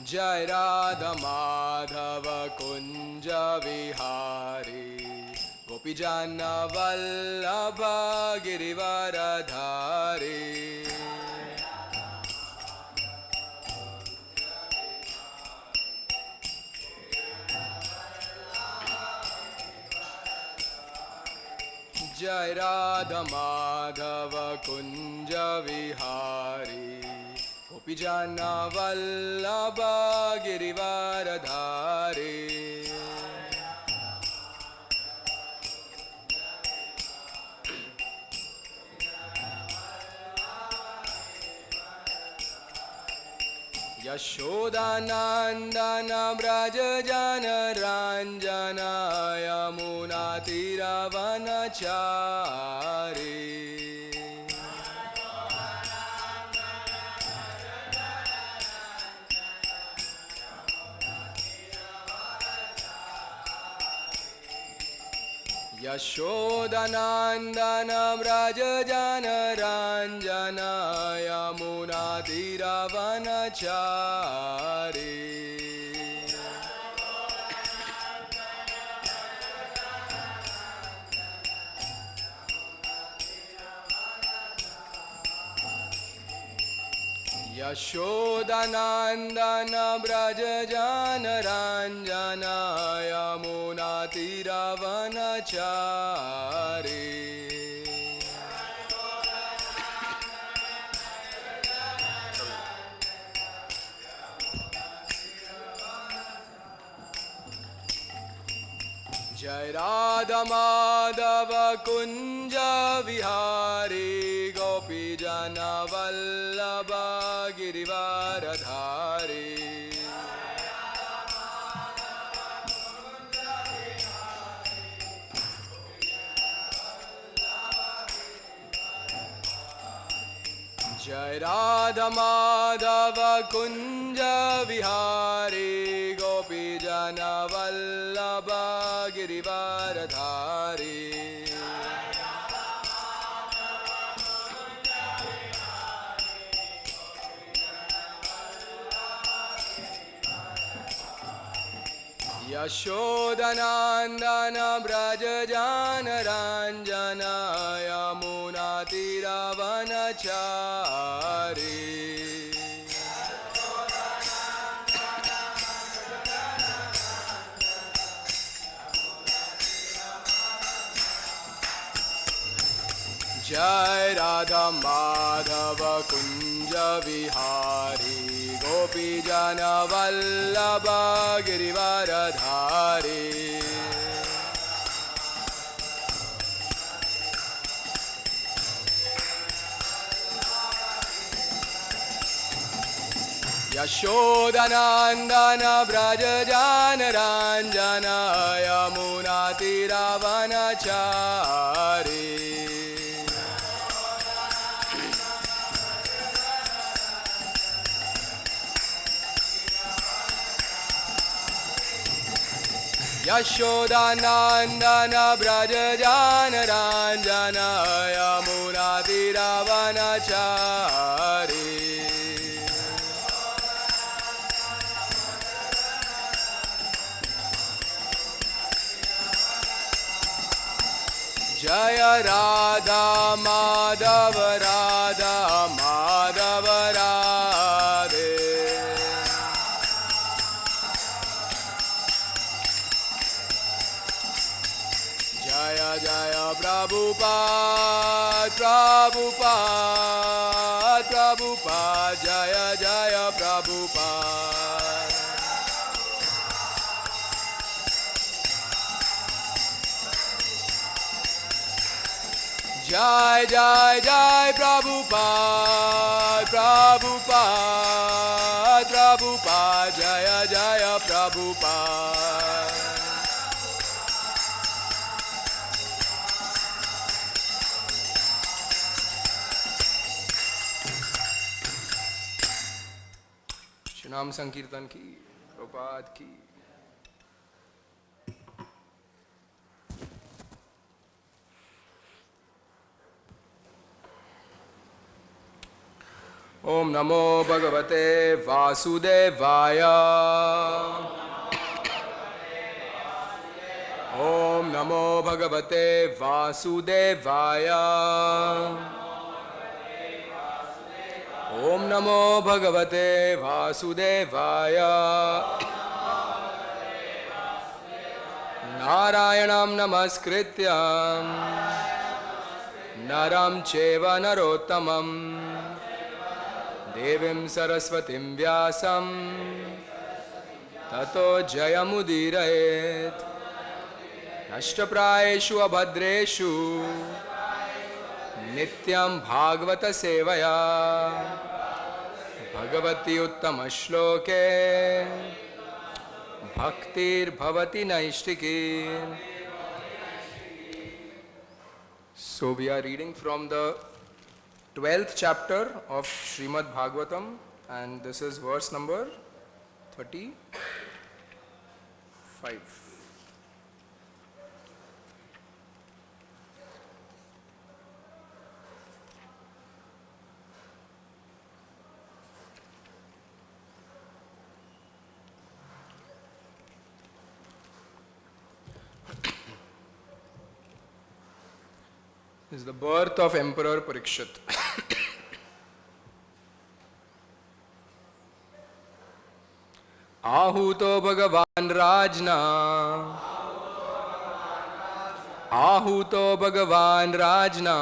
Jai Radha Madhava Kunja Vihari Gopijana Vallabha Girivaradhari Jai Radha Madhava Kunja Vihari Gopijana Vallabha Girivaradhari Yashodanandana Brajajana Ranjana Yamuna Tiravanachari Yashodanandana Brajajana Ranjana Yamuna Tiravanachari Yashodanandana Brajajana Ranjana Yamuna Tiravanachari Jai Radha Madhava Kunja Vihari Gopijana Vallabha Girivaradhari Jai Radha Madhava Kunja Vihari Gopijana Vallabha Girivaradhari Yashodanandana Brajajana Ranjana Yamuna Tiravanachari Jai Radha Madhava Kunja Vihari Gopijana Vallabha Girivaradhari Yashodanandana Brajajana Ranjana Yamuna Tiravanachari Yashodanandana Brajajana Ranjana Yamuna Tiravanachari Jaya Radha Madhava Radha Madhava Radhe Jaya Jaya Prabhupada Prabhupada Prabhupada Jaya Jaya Prabhupada Jai Jai Jai Prabhupada Prabhupada Prabhupada Jaya Jaya Prabhupada नाम संकीर्तन की प्रपात की Om Namo Bhagavate Vasudevaya. Om Namo Bhagavate Vasudevaya. Om Namo Bhagavate Vasudevaya. Narayanam Namaskrityam Naram Cheva Narottamam Devim Saraswatim Vyasam Tato Jayamudirayet Ashtaprayeshu Abhadreshu Nityam Bhagavata Sevaya Bhagavati Uttama Shloke Bhaktir Bhavati Naishtiki. So we are reading from the 12th chapter of Śrīmad-Bhāgavatam, and this is verse number 35. This is the birth of Emperor Pariksit. Ahuto Bhagavan Rajna. Ahuto Bhagavan Rajna.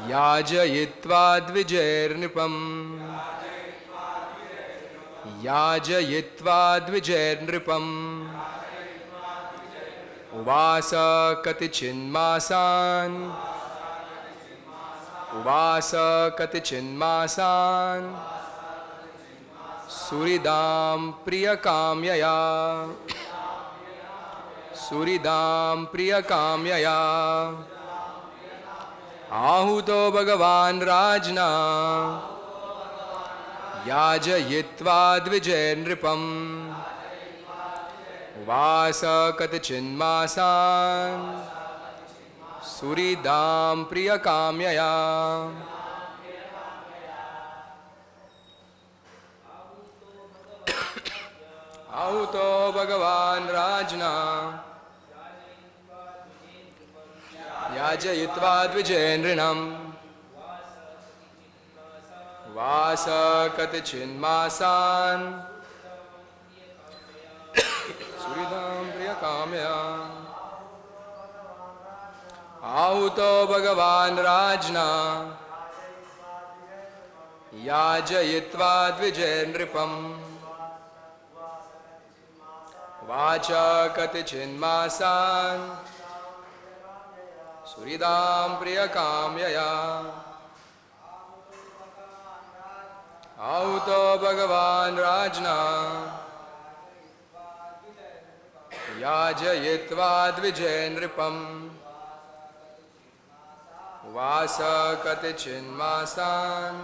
Yajayitva Dvijairnipam. Yajayitva Dvijairnipam. Uvasa Katichinmasan. Uvasa Katichinmasan. Suridam Priya Kamyaya. Suridam Priya Kamyaya. Ahuto Bhagavan Rajna. Yajayitva Dvijairnipam. Vasa Katichinmasan Suridam Priya Kamyaya. Ahuto Bhagavan Rajna. Yajayitva Dvijairnrinam. Vasa Katichinmasan Suridam Priya Kamya. Ahuto Bhagavan Rajna. Yajayitva Dvijairnripam. Vacha Katichinmasan Suridam Priya Kamyaya. Ahuto Bhagavan Rajna. Yajayitva Dvijairnripam. Vasa Katichinmasan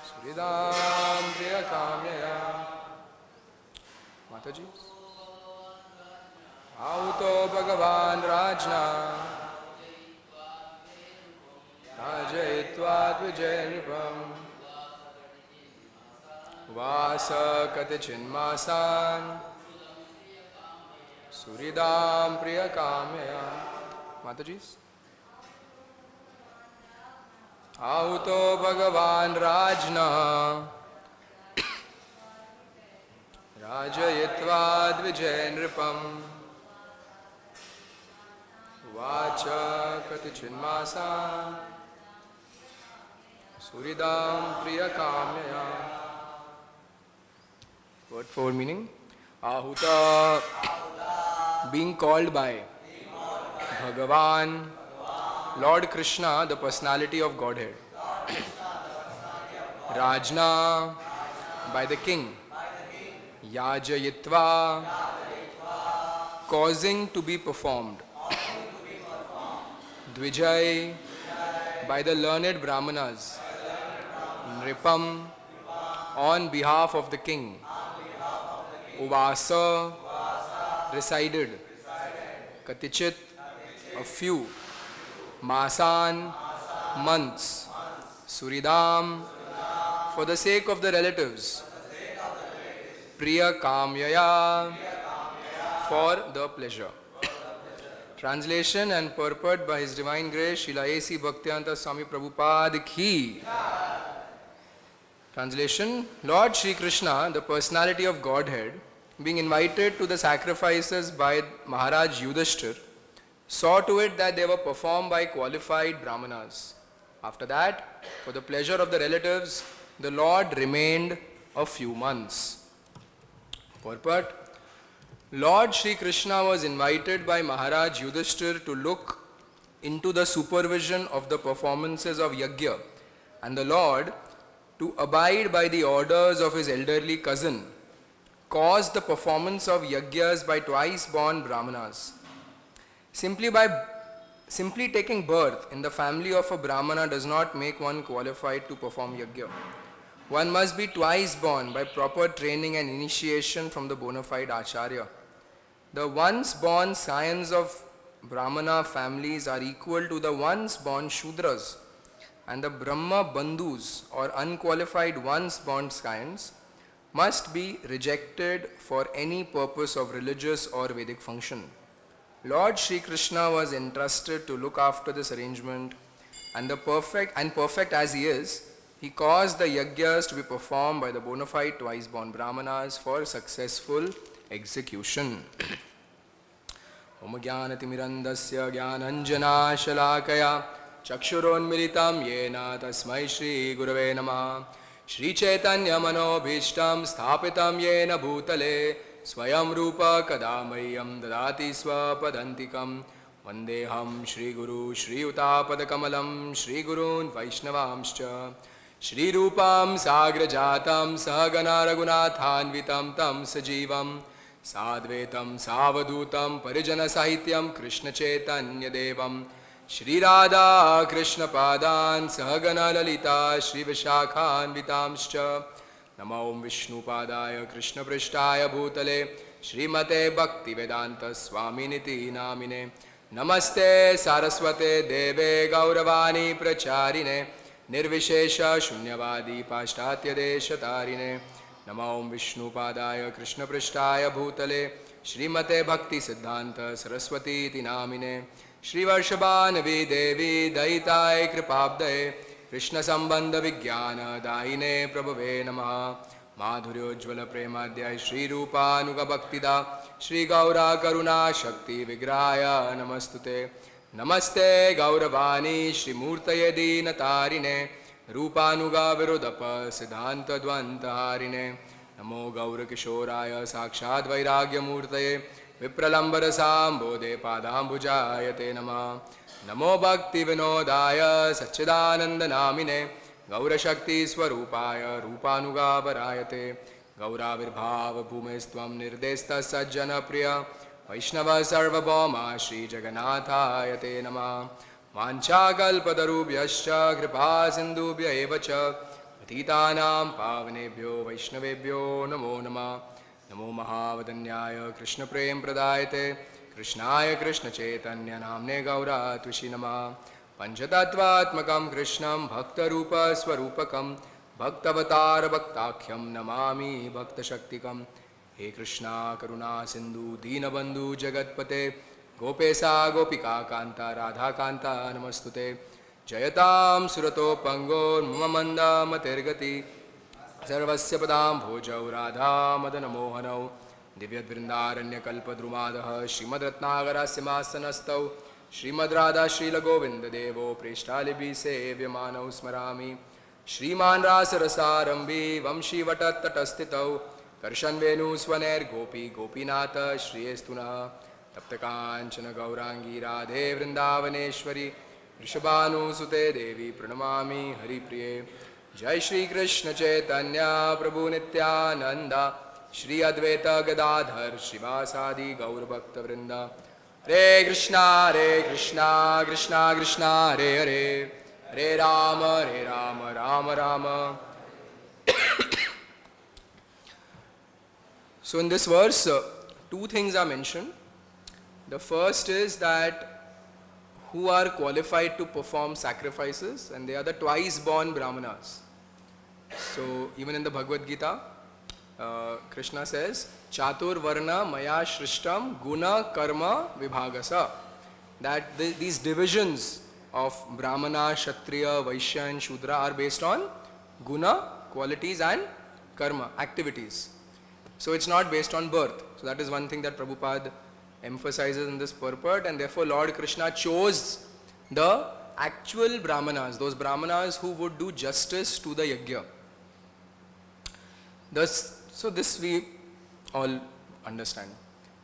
Suridam Priya Kamyaya. Mataji. Ahuto Bhagavan Rajna. Yajayitva Dvijairnripam. Vasa Katichinmasan Suridam Priya Kamya. Matajis. Ahuto Bhagavan Rajna. Rajayitva Dvijairnripam. Vacha Katichinmasan Suridam Priya Kamya. Word for meaning. Ahuta, being called by Bhagavan, Lord Krishna, the personality of Godhead. Rajna, by the king. Yajayitva, causing to be performed. Dvijay, by the learned Brahmanas. Nripam, on behalf of the king. Uvasa, resided. Katichit, a few. Masan, months. Suridam, for the sake of the relatives. Priya Kamyaya, for the pleasure. Translation and purport by His Divine Grace, Srila A.C. Bhaktivedanta Swami Prabhupada Ki. Translation: Lord Shri Krishna, the personality of Godhead, being invited to the sacrifices by Maharaj Yudhishthir, saw to it that they were performed by qualified brahmanas. After that, for the pleasure of the relatives, the Lord remained a few months. Purport: Lord Shri Krishna was invited by Maharaj Yudhishthir to look into the supervision of the performances of yajna, and the Lord, to abide by the orders of his elderly cousin, caused the performance of yajnas by twice born brahmanas. Simply taking birth in the family of a brahmana does not make one qualified to perform yajna. One must be twice born by proper training and initiation from the bona fide acharya. The once born scions of brahmana families are equal to the once born shudras, and the Brahma Bandhus or unqualified once born scions must be rejected for any purpose of religious or Vedic function. Lord Shri Krishna was entrusted to look after this arrangement, and perfect as he is, he caused the yajnas to be performed by the bona fide twice born brahmanas for successful execution. Om Jnanatimirandasya Jnananjana Shalakaya Chakshuronmilitam Yena Tasmai Shri Gurave Namaha Shri Chaitanya Manobhishtam Sthapitam Yena Bhutale Swayam Rupa Kadamayam Dadati Swapadantikam Vandeham Shri Guru Shri Utapadakamalam Shri Gurun Vaishnavamscha Shri Rupam Sagrajatam Sahagana Raghunathanvitam Tam Sajivam Sadvetam Savadutam Parijana Sahityam Krishna Chaitanya Devam Shri Radha Krishna Padan Sahagana Lalita Shri Vishakhan Vitamscha Namo Om Vishnu Padaya Krishna Prishtaya Bhutale Shrimate Bhakti Vedanta Swami Niti Namine Namaste Saraswate Deve Gauravani Pracharine Nirvishesha Shunyavadi Pashtatya Deshatarine Namo Om Vishnu Padaya Krishna Prishtaya Bhutale Shrimate Bhakti Siddhanta Saraswati Iti Namine Shri Varshabhanavi Devi Daitai Kripabdaye Krishna Sambandha Vijnana Daine Prabhave Namaha Madhuryojjvala Premadhyay Shri Rupa Anuga Bhaktida Shri Gaura Karuna Shakti Vigraya Namastute Namaste Gauravani Shri Murtaye Dinatarine Rupanuga Virodapa Siddhanta Dvantaharine Namo Gaura Kishoraya Sakshad Vairagya Murtaye Vipralambara Sambodhe Padambujayate Nama Namo Bhakti Vinodaya Satchidananda Namine Gaura Shakti Swarupaya Rupanuga Varayate Gaura Virbhava Bhumestvam Nirdesta Sajjana Priya Vaishnava Sarvabhauma Shri Jagannatayate Nama Vanchakalpatarubhyascha Kripa Sindhubhya Evacha Patitanam Pavanebhyo Vaishnavebhyo Namo Nama Namo Mahavadanyaya Krishna Prem Pradayate Krishnaya Krishna Chaitanya Namne Gaura Tvishi Nama Panchatattvatmakam Krishnam Bhakta Rupa Swarupakam Bhaktavatar Bhaktakhyam Namami Bhakta Shaktikam He Krishna Karuna Sindhu Dinabandhu Jagatpate Gopesa Gopika Kanta Radha Kanta Namastute Jayatam Surato Pango Mamamanda Matergati Sarvasya Padam Bhojau Radha Madana Mohanau Divyat Vrindaranya Kalpadrumadaha Śrīmad Ratnagarasya Masanastau Śrīmad Radha Śrīla Govinda Devo Preshtalibhi Sevyamanav Smarami Śrīman Rasa Rasarambi Vamshi Vatat Tatastitau Karshan Venu Swaner Gopi Gopinata Shriyestuna Taptakanchana Gaurangi Radhe Vrindavaneshwari Rishabhanu Sute Devi Pranamami Hari Priye Jai Shri Krishna Chaitanya Prabhu Nityananda Shri Advaita Gadadhar Shivasadi Gaur Bhakta Vrinda Hare Krishna Krishna Krishna Hare Hare Hare Rama Rama Rama. So in this verse, two things are mentioned. The first is that who are qualified to perform sacrifices, and they are the twice born Brahmanas. So even in the Bhagavad Gita, Krishna says, Chatur Varna Maya Shrishtam Guna Karma Vibhagasa. That these divisions of Brahmana, Kshatriya, Vaishya and Shudra are based on guna, qualities, and karma, activities. So it's not based on birth. So that is one thing that Prabhupada emphasizes in this purport, and therefore Lord Krishna chose the actual Brahmanas, those Brahmanas who would do justice to the yajna. So this we all understand.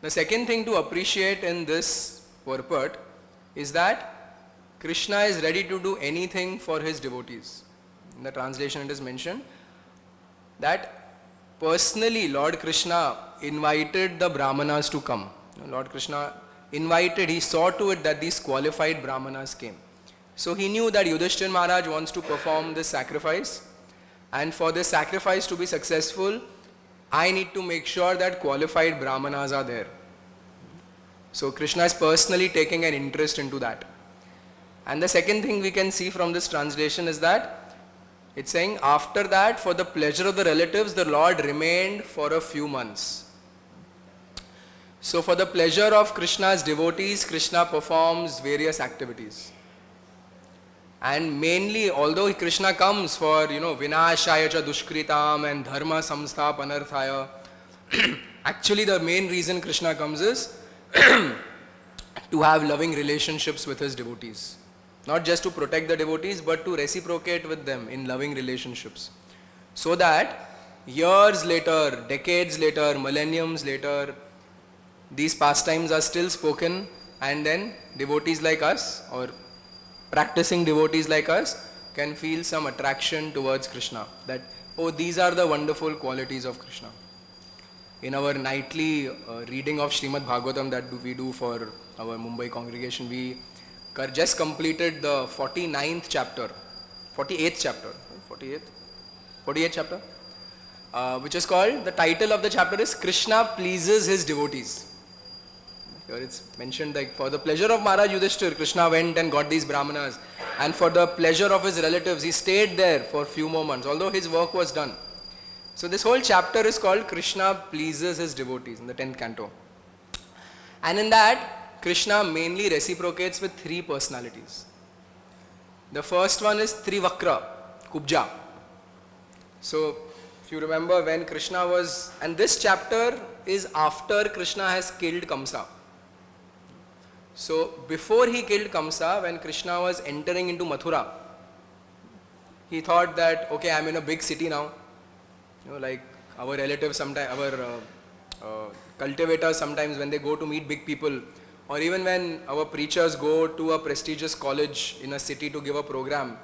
The second thing to appreciate in this purport is that Krishna is ready to do anything for his devotees. In the translation it is mentioned that personally Lord Krishna invited the Brahmanas to come. Lord Krishna invited, he saw to it that these qualified Brahmanas came. So he knew that Yudhishthira Maharaj wants to perform this sacrifice, and for this sacrifice to be successful, I need to make sure that qualified Brahmanas are there. So Krishna is personally taking an interest into that. And the second thing we can see from this translation is that it's saying after that, for the pleasure of the relatives, the Lord remained for a few months. So for the pleasure of Krishna's devotees, Krishna performs various activities. And mainly, although Krishna comes for, Vinashaya cha dushkritam and dharma samstha panarthaya, actually the main reason Krishna comes is to have loving relationships with his devotees. Not just to protect the devotees, but to reciprocate with them in loving relationships. So that years later, decades later, millenniums later, these pastimes are still spoken, and then devotees like us, or practicing devotees like us, can feel some attraction towards Krishna. That, oh, these are the wonderful qualities of Krishna. In our nightly reading of Śrīmad-Bhāgavatam that we do for our Mumbai congregation, we just completed the 48th chapter, which is called, the title of the chapter is Krishna Pleases His Devotees. Here it's mentioned like for the pleasure of Maharaj Yudhishthira, Krishna went and got these Brahmanas, and for the pleasure of his relatives, he stayed there for a few more months, although his work was done. So this whole chapter is called Krishna Pleases His Devotees in the 10th canto. And in that, Krishna mainly reciprocates with three personalities. The first one is Trivakra, Kubja. So, if you remember when Krishna was, and this chapter is after Krishna has killed Kamsa. So, before he killed Kamsa, when Krishna was entering into Mathura, he thought that, okay, I'm in a big city now. Like our relatives sometimes, our cultivators sometimes when they go to meet big people, or even when our preachers go to a prestigious college in a city to give a program,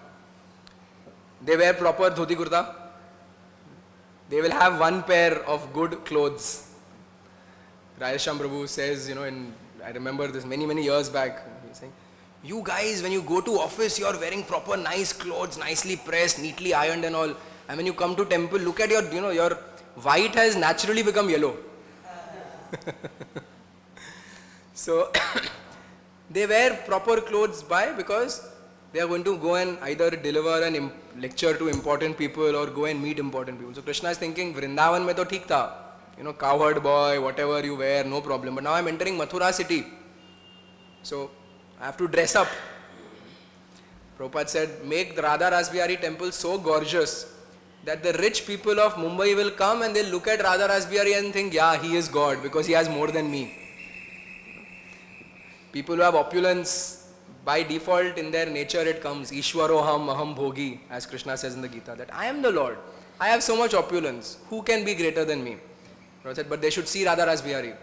they wear proper dhoti kurta. They will have one pair of good clothes. Rajarsi Prabhu says, I remember this many years back, he's saying, you guys, when you go to office, you are wearing proper nice clothes, nicely pressed, neatly ironed and all. And when you come to temple, look at your white has naturally become yellow. So, they wear proper clothes because they are going to go and either deliver a lecture to important people or go and meet important people. So, Krishna is thinking, Vrindavan mein to theek tha. Cowherd boy, whatever you wear, no problem. But now I am entering Mathura city. So, I have to dress up. Prabhupada said, make the Radha Rasbihari temple so gorgeous that the rich people of Mumbai will come and they'll look at Radha Rasbihari and think, yeah, he is God because he has more than me. People who have opulence, by default in their nature it comes, Ishwaroham Aham Bhogi, as Krishna says in the Gita, that I am the Lord. I have so much opulence. Who can be greater than me? Prabhupada said, but they should see Radha Rasbihari.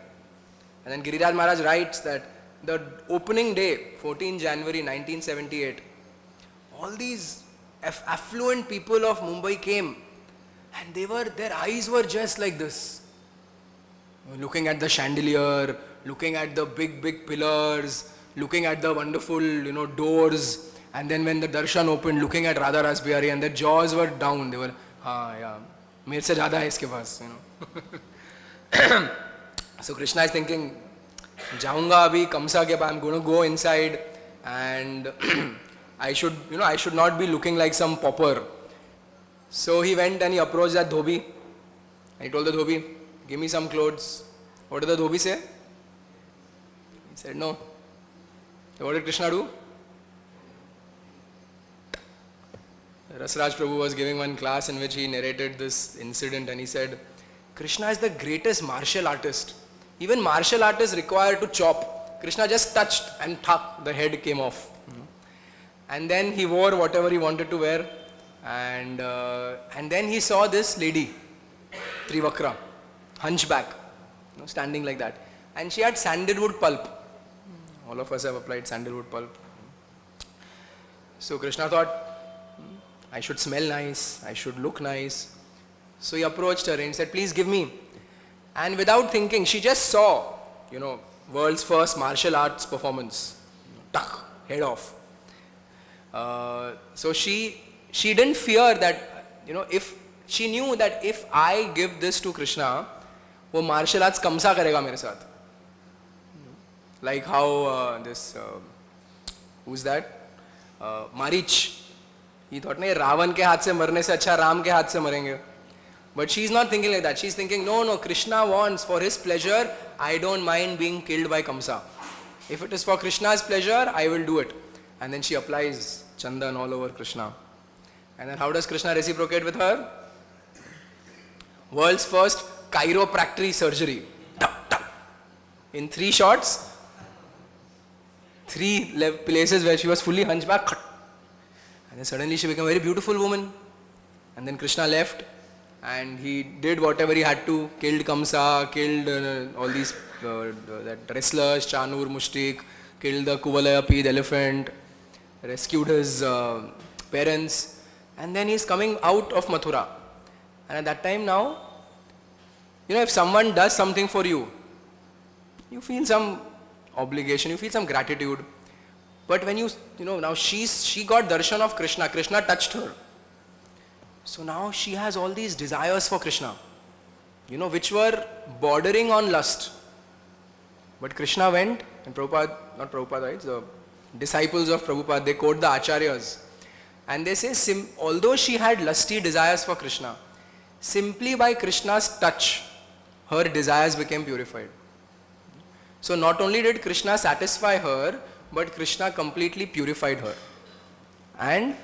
And then Giriraj Maharaj writes that the opening day, 14 January 1978, all these affluent people of Mumbai came, and their eyes were just like this. Looking at the chandelier, looking at the big pillars, looking at the wonderful, doors, and then when the darshan opened, looking at Radha Rasbihari, and their jaws were down. They were, yeah, mere se jyada hai iske paas, So Krishna is thinking, jaunga abhi Kamsa ke paas, I'm going to go inside, and I should not be looking like some pauper. So he went and he approached that dhobi. He told the dhobi, give me some clothes. What did the dhobi say? He said, no. So what did Krishna do? Rasraj Prabhu was giving one class in which he narrated this incident, and he said, Krishna is the greatest martial artist. Even martial artists require to chop. Krishna just touched and the head came off. And then he wore whatever he wanted to wear, and then he saw this lady, Trivakra, hunchback, standing like that, and she had sandalwood pulp. All of us have applied sandalwood pulp. So Krishna thought, I should smell nice, I should look nice. So he approached her and said, please give me. And without thinking, she just saw, world's first martial arts performance. Tuck, head off. So she didn't fear that, if she knew that if I give this to Krishna, वो martial arts kamsa करेगा मेरे साथ. Like how who's that? Marich. He thought, नहीं रावण के हाथ से मरने से अच्छा राम के हाथ से मरेंगे. But she's not thinking like that. She's thinking, no, Krishna wants for his pleasure, I don't mind being killed by Kamsa. If it is for Krishna's pleasure, I will do it. And then she applies chandan all over Krishna. And then how does Krishna reciprocate with her? World's first chiropractic surgery. In 3 shots, 3 places where she was fully hunchback. And then suddenly she became a very beautiful woman. And then Krishna left. And he did whatever he had to, killed Kamsa, killed all these that wrestlers, Chanur, Mushtik, killed the Kuvalaya the elephant, rescued his parents, and then he's coming out of Mathura. And at that time now, if someone does something for you, you feel some obligation, you feel some gratitude. But when now she got darshan of Krishna, Krishna touched her. So now she has all these desires for Krishna, which were bordering on lust. But Krishna went, and Prabhupada, not Prabhupada, right? The disciples of Prabhupada, they quote the Acharyas. And they say, although she had lusty desires for Krishna, simply by Krishna's touch, her desires became purified. So not only did Krishna satisfy her, but Krishna completely purified her. And,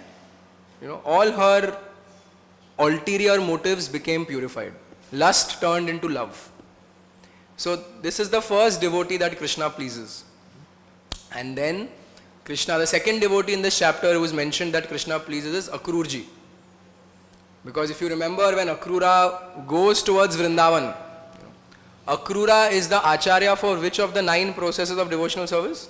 all her ulterior motives became purified. Lust turned into love. So this is the first devotee that Krishna pleases. And then Krishna, the second devotee in this chapter who is mentioned that Krishna pleases is Akrurji. Because if you remember, when Akrura goes towards Vrindavan, Akrura is the Acharya for which of the 9 processes of devotional service?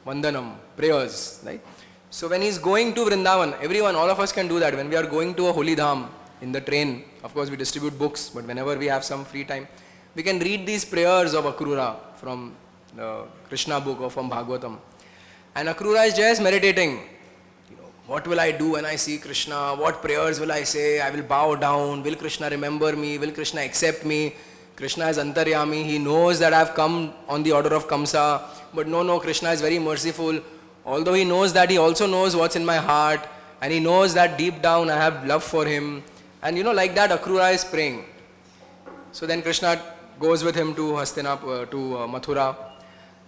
Vandanam, prayers, right? So when he's going to Vrindavan, everyone, all of us can do that. When we are going to a holy dham in the train, of course we distribute books, but whenever we have some free time, we can read these prayers of Akrura from the Krishna book or from Bhagavatam. And Akrura is just meditating. What will I do when I see Krishna? What prayers will I say? I will bow down. Will Krishna remember me? Will Krishna accept me? Krishna is Antaryami. He knows that I have come on the order of Kamsa. But no, Krishna is very merciful. Although he knows that, he also knows what's in my heart, and he knows that deep down I have love for him. And like that Akrura is praying. So then Krishna goes with him to Mathura.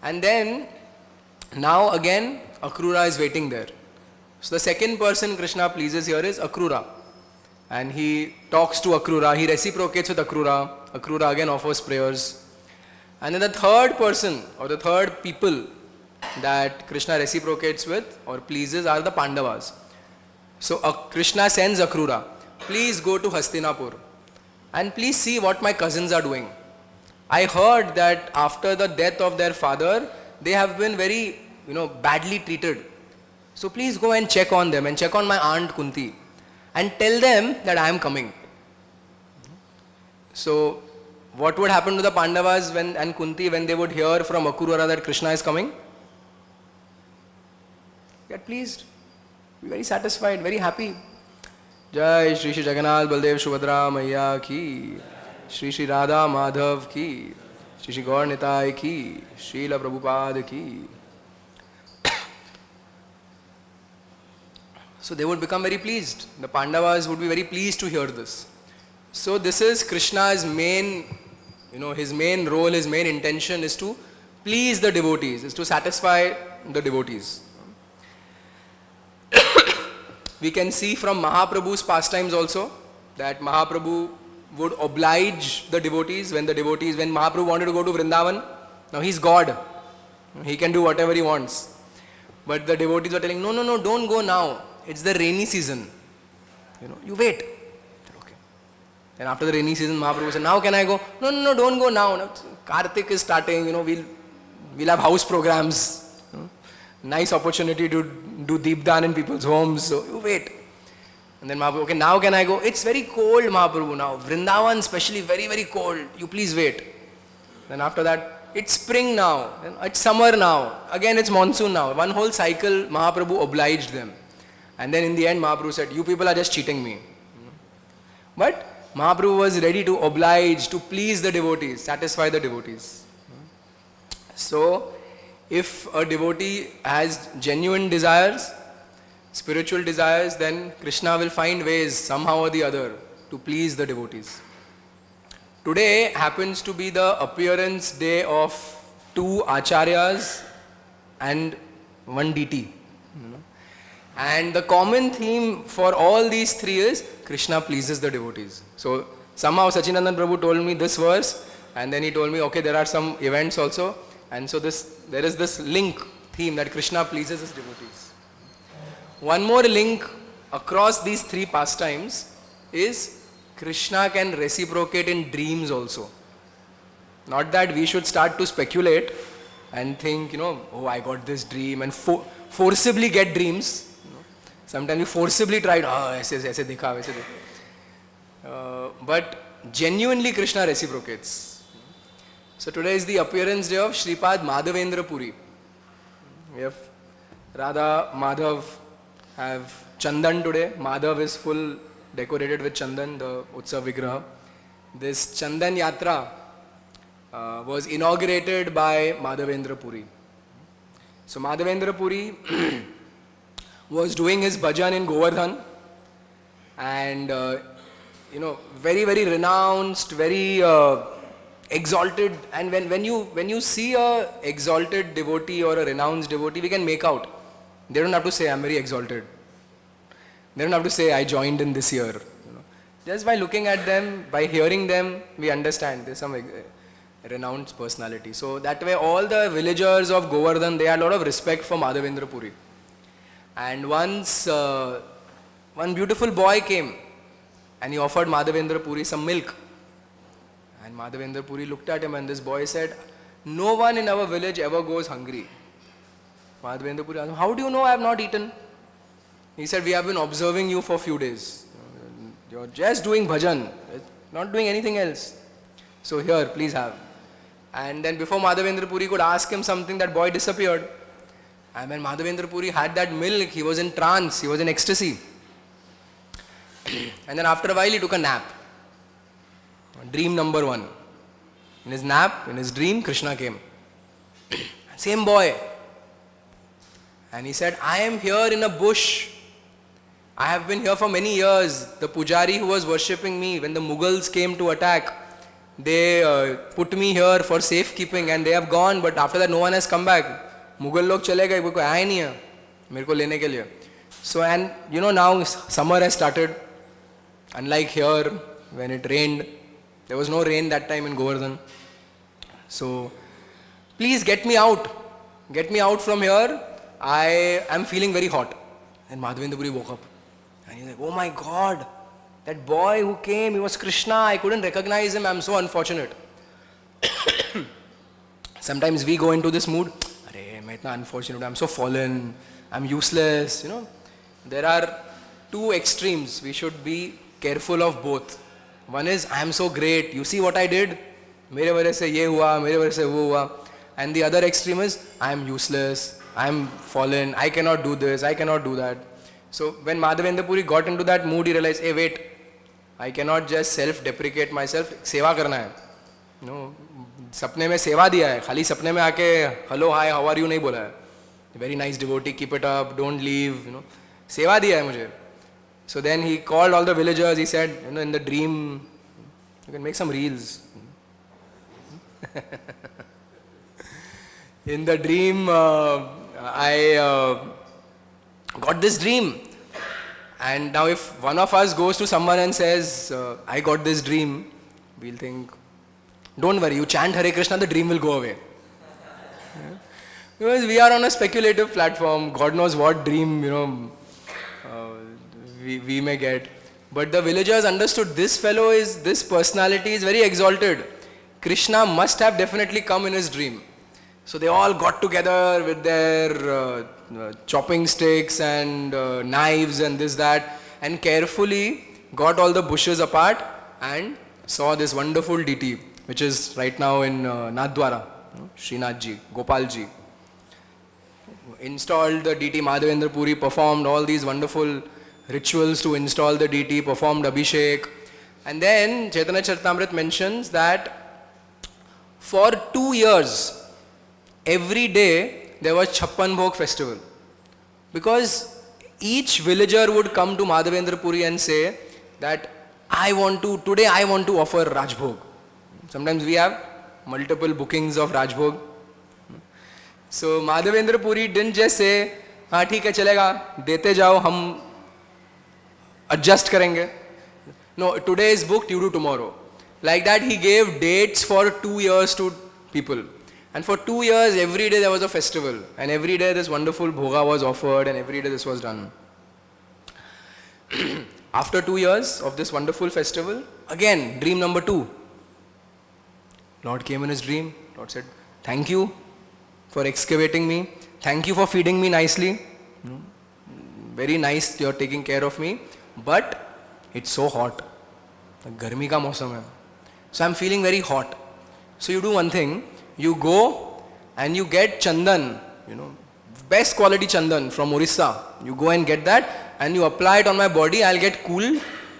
And then, now again, Akrura is waiting there. So the second person Krishna pleases here is Akrura. And he talks to Akrura, he reciprocates with Akrura. Akrura again offers prayers. And then the third person, or the third people that Krishna reciprocates with or pleases are the Pandavas. So Krishna sends Akrura, please go to Hastinapur and please see what my cousins are doing. I heard that after the death of their father, they have been very, badly treated. So please go and check on them and check on my aunt Kunti and tell them that I am coming. So what would happen to the Pandavas and Kunti when they would hear from Akrura that Krishna is coming? Get pleased, be very satisfied, very happy. Jai Shri Shri Jagannath Baldev Subhadra Maiya ki, Shri Shri Radha Madhav ki, Shri Shri Gaur Nitai ki, Srila Prabhupada ki. So they would become very pleased. The Pandavas would be very pleased to hear this. So this is Krishna's main, his main role, his main intention is to please the devotees, is to satisfy the devotees. We can see from Mahaprabhu's pastimes also that Mahaprabhu would oblige the devotees when Mahaprabhu wanted to go to Vrindavan. Now he's God. He can do whatever he wants. But the devotees were telling, no, don't go now. It's the rainy season. You wait. Okay. And after the rainy season, Mahaprabhu said, now can I go? No, don't go now. Kartik is starting, we'll have house programs. Nice opportunity to do Deepdan in people's homes. So you wait. And then Mahaprabhu, okay, now can I go? It's very cold, Mahaprabhu, now. Vrindavan especially very, very cold. You please wait. Then after that, it's spring now. Then it's summer now. Again, it's monsoon now. One whole cycle, Mahaprabhu obliged them. And then in the end, Mahaprabhu said, you people are just cheating me. But Mahaprabhu was ready to oblige, to please the devotees, satisfy the devotees. So, if a devotee has genuine desires, spiritual desires, then Krishna will find ways somehow or the other to please the devotees. Today happens to be the appearance day of 2 acharyas and 1 DT. And the common theme for all these 3 is Krishna pleases the devotees. So somehow Sachinandan Prabhu told me this verse, and then he told me, okay, there are some events also. And so there is this link theme that Krishna pleases his devotees. One more link across these 3 pastimes is Krishna can reciprocate in dreams also. Not that we should start to speculate and think, oh, I got this dream, and forcibly get dreams. Sometimes we forcibly try to, aise dikha, waise dikha. But genuinely Krishna reciprocates. So today is the appearance day of Shripad Madhavendra Puri. We have Radha, Madhav, have Chandan today. Madhav is full decorated with Chandan, the Utsav Vigraha. This Chandan Yatra was inaugurated by Madhavendra Puri. So Madhavendra Puri was doing his bhajan in Govardhan, and very, very renounced, very exalted. And when you see a exalted devotee or a renounced devotee, we can make out. They don't have to say, I'm very exalted. They don't have to say, I joined in this year. Just by looking at them, by hearing them, we understand there's some renounced personality. So that way all the villagers of Govardhan, they had a lot of respect for Madhavendra Puri. And once one beautiful boy came and he offered Madhavendra Puri some milk. And Madhavendra Puri looked at him, and this boy said, no one in our village ever goes hungry. Madhavendra Puri asked him, how do you know I have not eaten? He said, we have been observing you for a few days. You're just doing bhajan, not doing anything else. So here, please have. And then before Madhavendra Puri could ask him something, that boy disappeared. And when Madhavendra Puri had that milk, he was in trance, he was in ecstasy. And then after a while, he took a nap. Dream number 1. In his nap, in his dream, Krishna came. Same boy. And he said, I am here in a bush. I have been here for many years. The pujari who was worshipping me, when the Mughals came to attack, they put me here for safekeeping, and they have gone, but after that no one has come back. Mughal log chale gaye, koi aaya nahi hai mere ko lene ke liye. So, and now summer has started. Unlike here, when it rained, there was no rain that time in Govardhan. So, please get me out. Get me out from here. I am feeling very hot. And Madhavendra Puri woke up. And he's like, oh my God, that boy who came, he was Krishna. I couldn't recognize him. I'm so unfortunate. Sometimes we go into this mood. I'm unfortunate. I'm so fallen. I'm useless. There are 2 extremes. We should be careful of both. One is, I am so great. You see what I did? Mere wajah se ye hua, mere wajah se wo hua. And the other extreme is, I am useless. I am fallen. I cannot do this. I cannot do that. So when Madhavendra Puri got into that mood, he realized, hey, wait. I cannot just self-deprecate myself. Seva karna hai. सपने में सेवा दिया है, खाली सपने में आके hello, hi, how are you नहीं बोला है. Very nice devotee, keep it up, don't leave. सेवा दिया है मुझे. So then he called all the villagers. He said, in the dream, you can make some reels. In the dream, I got this dream. And now if one of us goes to someone and says, I got this dream, we'll think, don't worry, you chant Hare Krishna, the dream will go away. Because we are on a speculative platform. God knows what dream, we may get. But the villagers understood this personality is very exalted. Krishna must have definitely come in his dream. So they all got together with their chopping sticks and knives and this, that, and carefully got all the bushes apart and saw this wonderful deity, which is right now in Nathdwara, Srinathji, Gopalji. Installed the deity. Madhavendra Puri performed all these wonderful rituals to install the deity, performed Abhishek. And then Chaitanya Charitamrita mentions that for 2 years, every day there was Chhappan Bhog festival. Because each villager would come to Madhavendra Puri and say that today I want to offer Rajbhog. Sometimes we have multiple bookings of Rajbhog. So Madhavendra Puri didn't just say, हाँ ठीक है चलेगा, देते जाओ हम adjust करेंगे. No, today is booked, you do tomorrow. Like that he gave dates for 2 years to people. And for 2 years, every day there was a festival. And every day this wonderful bhoga was offered and every day this was done. After 2 years of this wonderful festival, again, dream number 2. Lord came in his dream. Lord said, thank you for excavating me. Thank you for feeding me nicely. Very nice, you're taking care of me. But it's so hot. Garmi ka mausam hai. So I'm feeling very hot. So you do one thing. You go and you get chandan, best quality chandan from Orissa. You go and get that and you apply it on my body. I'll get cool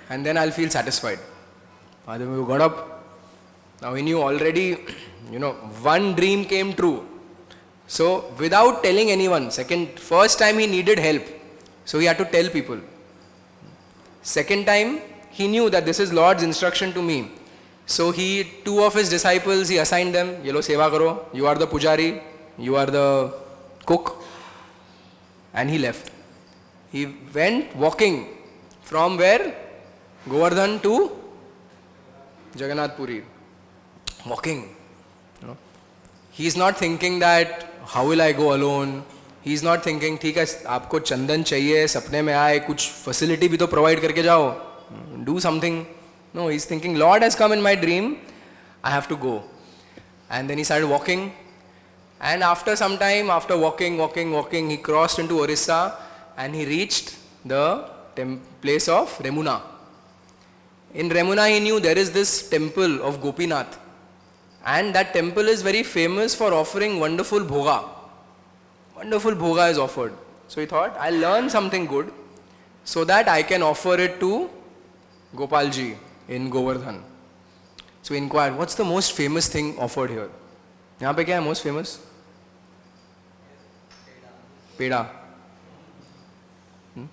and then I'll feel satisfied. You got up. Now he knew already, one dream came true. So without telling anyone, first time he needed help. So he had to tell people. Second time, he knew that this is Lord's instruction to me. So 2 of his disciples, he assigned them, ye lo seva karo, you are the pujari, you are the cook. And he left. He went walking from where? Govardhan to Jagannath Puri. Walking. He's not thinking that, how will I go alone? He's not thinking, ठीक है, आपको चंदन चाहिए, सपने में आए, कुछ facility भी तो provide करके जाओ. Do something. No, he's thinking, Lord has come in my dream, I have to go. And then he started walking. And after some time, after walking, he crossed into Orissa and he reached the place of Remuna. In Remuna, he knew there is this temple of Gopinath. And that temple is very famous for offering wonderful bhoga. Wonderful bhoga is offered. So he thought, I'll learn something good so that I can offer it to Gopalji in Govardhan. So he inquired, what's the most famous thing offered here? यहाँ पे क्या है most famous? Peda.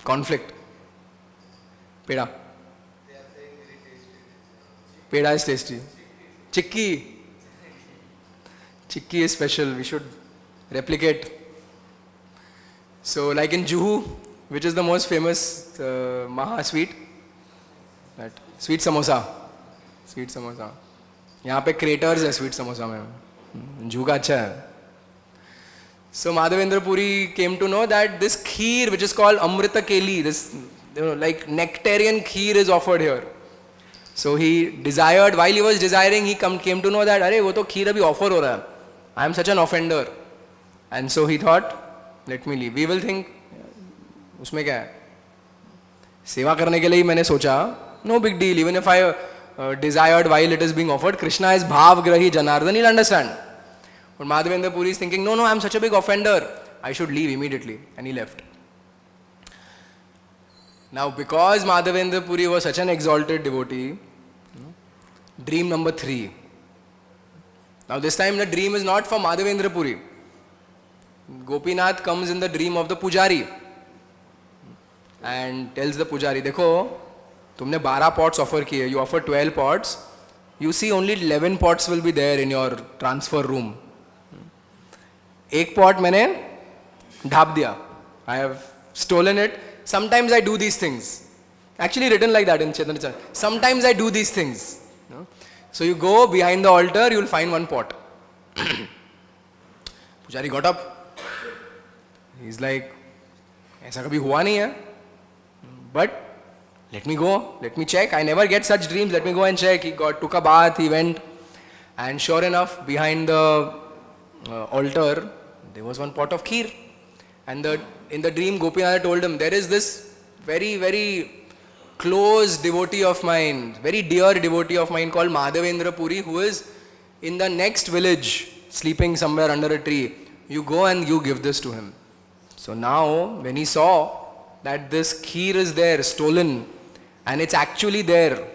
Conflict. Peda. Peda is tasty. Chikki. Chikki is special. We should replicate. So like in Juhu, which is the most famous Maha sweet? That sweet samosa. Sweet samosa. यहाँ पे craters है sweet samosa में. Juhu का अच्छा है. So Madhavendra Puri came to know that this kheer, which is called Amrita Keli, this like nectarian kheer is offered here. So he desired, while he was desiring, he came to know that, अरे वो तो खीर अभी offer हो रहा है. I am such an offender. And so he thought, let me leave. We will think, उसमें क्या है? सेवा करने के लिए ही मैंने सोचा, no big deal. Even if I desired while it is being offered, Krishna is bhavgrahi Janardhan, he'll understand. But Madhavendra Puri is thinking, no, I am such a big offender. I should leave immediately. And he left. Now, because Madhavendra Puri was such an exalted devotee, dream number 3. Now, this time the dream is not for Madhavendra Puri. Gopinath comes in the dream of the pujari. and tells the pujari, देखो तुमने 12 pots offer किए, you offer 12 pots, you see only 11 pots will be there in your transfer room. एक pot मैंने ढाप दिया, I have stolen it. Sometimes I do these things. Actually written like that in Chaitanya Charitamrita. Sometimes I do these things. So you go behind the altar, you will find one pot. Pujari got up. He's like, ऐसा कभी हुआ नहीं है. But let me go, let me check. I never get such dreams. Let me go and check. He took a bath, he went, and sure enough, behind the altar, there was one pot of kheer. And in the dream, Gopinath told him, there is this very, very close devotee of mine, very dear devotee of mine called Madhavendra Puri, who is in the next village, sleeping somewhere under a tree. You go and you give this to him. So now, when he saw that this kheer is there, stolen, and it's actually there,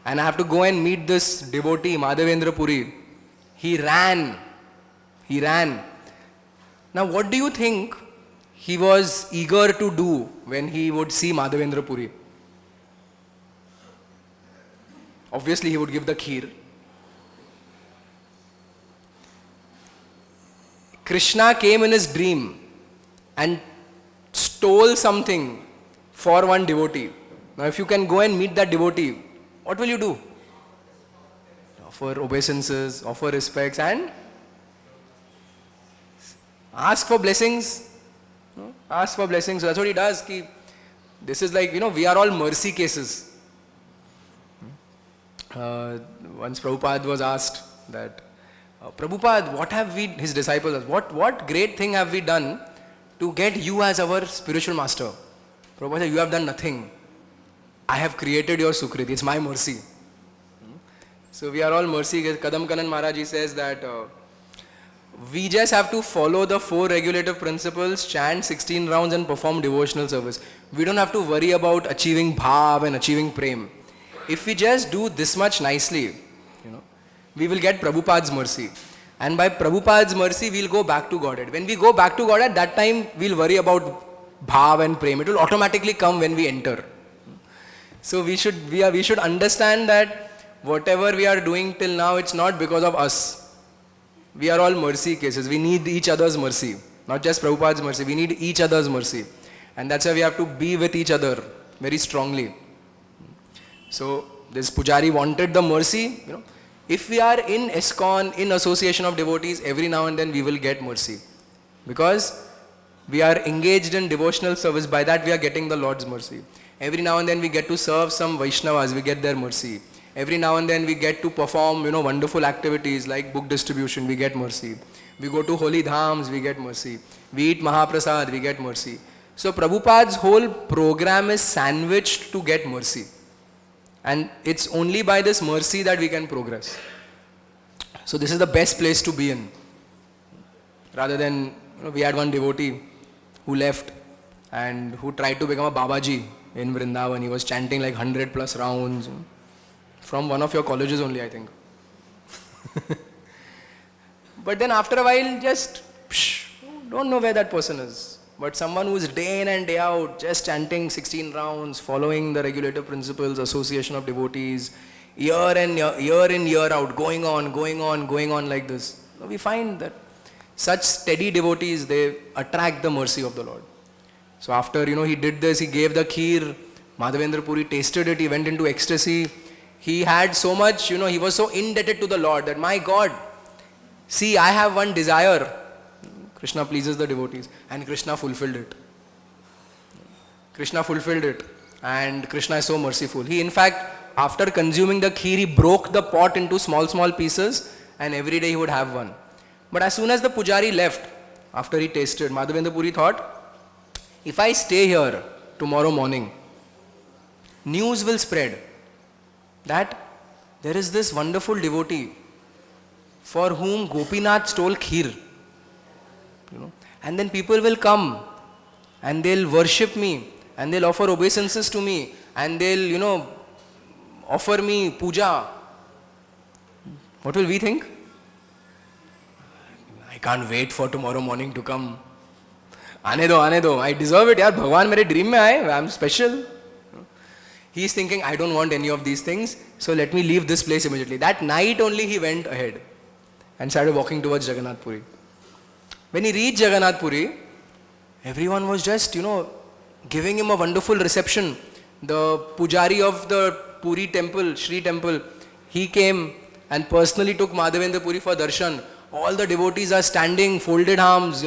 and I have to go and meet this devotee, Madhavendra Puri, he ran. He ran. Now, what do you think he was eager to do when he would see Madhavendra Puri? Obviously, he would give the kheer. Krishna came in his dream and stole something for one devotee. Now, if you can go and meet that devotee, what will you do? Offer obeisances, offer respects, and ask for blessings. Ask for blessings. So that's what he does. This is like, we are all mercy cases. Once Prabhupada was asked that, Prabhupada, what have we, his disciples asked, what great thing have we done to get you as our spiritual master? Prabhupada said, you have done nothing. I have created your Sukriti. It's my mercy. So we are all mercy. Kadam Kanan Maharaj says that we just have to follow the 4 regulative principles, chant 16 rounds and perform devotional service. We don't have to worry about achieving bhav and achieving prem. If we just do this much nicely, we will get Prabhupada's mercy. And by Prabhupada's mercy, we'll go back to Godhead. When we go back to Godhead, that time we'll worry about bhav and prem. It will automatically come when we enter. So we should understand that whatever we are doing till now, it's not because of us. We are all mercy cases. We need each other's mercy. Not just Prabhupada's mercy. We need each other's mercy. And that's why we have to be with each other very strongly. So this Pujari wanted the mercy. If we are in ISKCON, in association of devotees, every now and then we will get mercy. Because we are engaged in devotional service. By that we are getting the Lord's mercy. Every now and then we get to serve some Vaishnavas. We get their mercy. Every now and then we get to perform, wonderful activities like book distribution, we get mercy. We go to holy dhams, we get mercy. We eat Mahaprasad, we get mercy. So Prabhupada's whole program is sandwiched to get mercy. And it's only by this mercy that we can progress. So this is the best place to be in. Rather than, we had one devotee who left and who tried to become a Babaji in Vrindavan. He was chanting like 100 plus rounds. From one of your colleges only, I think. But then after a while, just don't know where that person is. But someone who is day in and day out, just chanting 16 rounds, following the regulative principles, association of devotees, year in, year out, going on like this. We find that such steady devotees, they attract the mercy of the Lord. So after, he did this, he gave the kheer, Madhavendra Puri tasted it, he went into ecstasy. He had so much, he was so indebted to the Lord that, my God, see, I have one desire. Krishna pleases the devotees, and Krishna fulfilled it. Krishna fulfilled it, and Krishna is so merciful. He, in fact, after consuming the kheer, he broke the pot into small pieces, and every day he would have one. But as soon as the pujari left, after he tasted, Madhavendra Puri thought, if I stay here tomorrow morning, news will spread that there is this wonderful devotee for whom Gopinath stole kheer. And then people will come and they'll worship me and they'll offer obeisances to me and they'll, offer me puja. What will we think? I can't wait for tomorrow morning to come. आने दो, I deserve it, यार, भगवान मेरे dream में आए, I'm special. He's thinking, I don't want any of these things, so let me leave this place immediately. That night only he went ahead and started walking towards Jagannath Puri. When he reached Jagannath Puri, everyone was just, giving him a wonderful reception. The pujari of the Puri temple, Shri temple, he came and personally took Madhavendra Puri for darshan. All the devotees are standing, folded arms,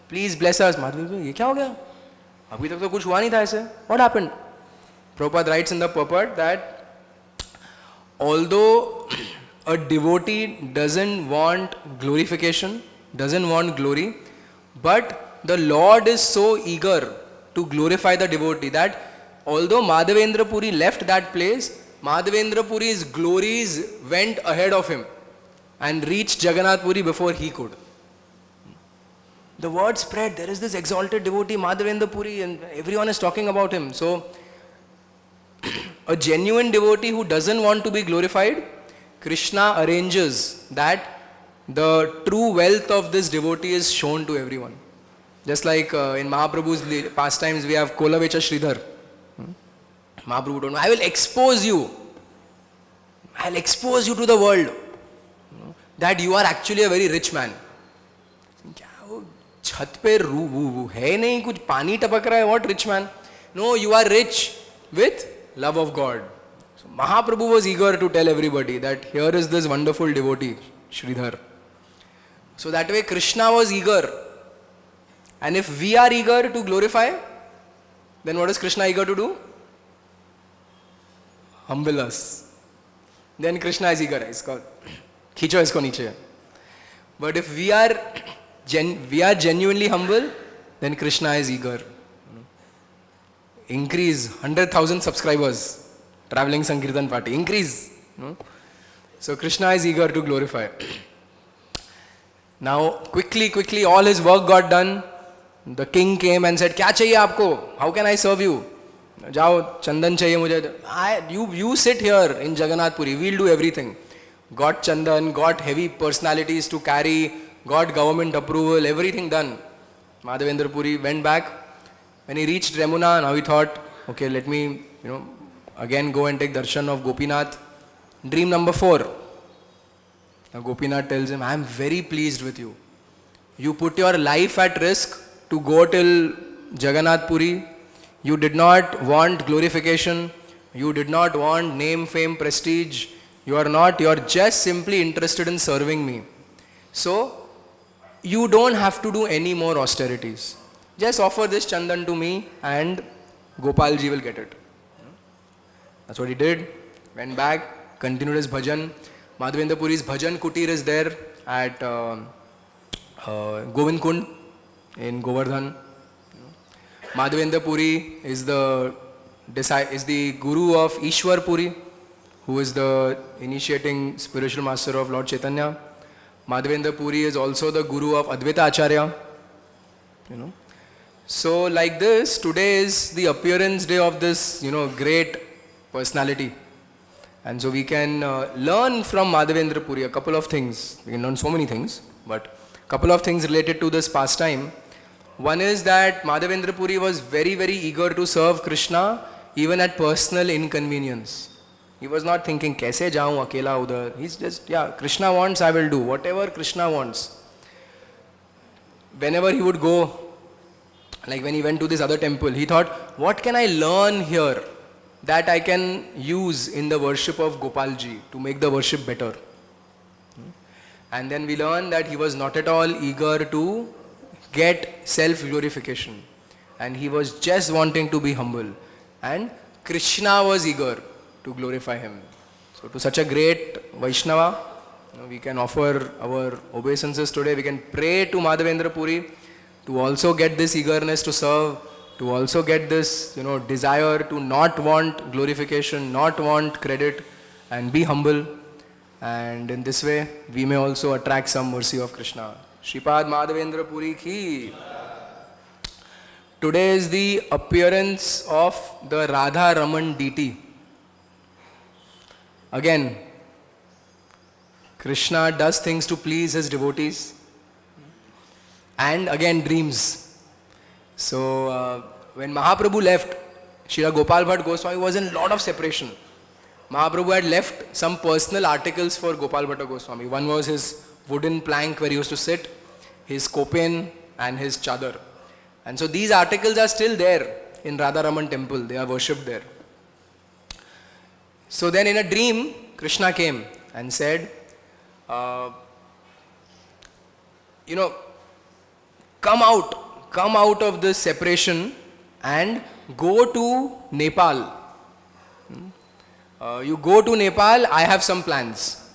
please bless us. Madhavendra Puri, ये क्या हो गया? अभी तक तो कुछ हुआ नहीं था ऐसे. What happened? Prabhupada writes in the purport that although a devotee doesn't want glorification, doesn't want glory, but the Lord is so eager to glorify the devotee that although Madhavendra Puri left that place, Madhavendra Puri's glories went ahead of him and reached Jagannath Puri before he could. The word spread, there is this exalted devotee Madhavendra Puri and everyone is talking about him. So, a genuine devotee who doesn't want to be glorified, Krishna arranges that the true wealth of this devotee is shown to everyone. Just like in Mahaprabhu's pastimes we have Kolavecha Sridhar. Mahaprabhu told me, I will expose you. I'll expose you to the world. That you are actually a very rich man. क्या वो छत पे वो है नहीं कुछ पानी टपक रहा है, what rich man? No, you are rich with love of God. So Mahaprabhu was eager to tell everybody that here is this wonderful devotee, Sridhar. So that way Krishna was eager. And if we are eager to glorify, then what is Krishna eager to do? Humble us. Then Krishna is eager. Khicho isko niche. But if we are genuinely humble, then Krishna is eager. Increase 100,000 subscribers, traveling Sankirtan party, increase. So Krishna is eager to glorify. Now quickly all his work got done. The king came and said, क्या चाहिए आपको? How can I serve you? जाओ चंदन चाहिए मुझे. You sit here in Jagannath Puri, we'll do everything. Got chandan, got heavy personalities to carry, got government approval, everything done. Madhavendra Puri went back. When he reached Remuna, now he thought, okay, let me, again go and take darshan of Gopinath. Dream number 4. Now Gopinath tells him, I am very pleased with you. You put your life at risk to go till Jagannath Puri. You did not want glorification. You did not want name, fame, prestige. You are just simply interested in serving me. So, you don't have to do any more austerities. Just offer this chandan to me and Gopalji will get it. That's what he did. Went back, continued his bhajan. Madhavendra Puri's bhajan kutir is there at Govind Kund in Govardhan. Madhavendra Puri is the guru of Ishwar Puri, who is the initiating spiritual master of Lord Chaitanya. Madhavendra Puri is also the guru of Advaita Acharya. So like this, today is the appearance day of this, great personality. And so we can learn from Madhavendra Puri a couple of things. We can learn so many things, but a couple of things related to this pastime. One is that Madhavendra Puri was very, very eager to serve Krishna even at personal inconvenience. He was not thinking, kaise jaun akela udhar. He's just, Krishna wants, I will do. Whatever Krishna wants. Whenever he would go, like when he went to this other temple, he thought, what can I learn here that I can use in the worship of Gopalji to make the worship better? And then we learn that he was not at all eager to get self-glorification. And he was just wanting to be humble. And Krishna was eager to glorify him. So to such a great Vaishnava, we can offer our obeisances today. We can pray to Madhavendra Puri to also get this eagerness to serve, to also get this, desire to not want glorification, not want credit, and be humble. And in this way, we may also attract some mercy of Krishna. Shripad Madhavendra Puri ki. Today is the appearance of the Radha Raman deity. Again, Krishna does things to please his devotees. And again, dreams. So when Mahaprabhu left, Srila Gopal Bhatt Goswami was in a lot of separation. Mahaprabhu had left some personal articles for Gopal Bhatta Goswami. One was his wooden plank where he used to sit, his kopen and his chadar. And so these articles are still there in Radharaman temple. They are worshipped there. So then in a dream, Krishna came and said, come out of this separation and go to Nepal. You go to Nepal, I have some plans.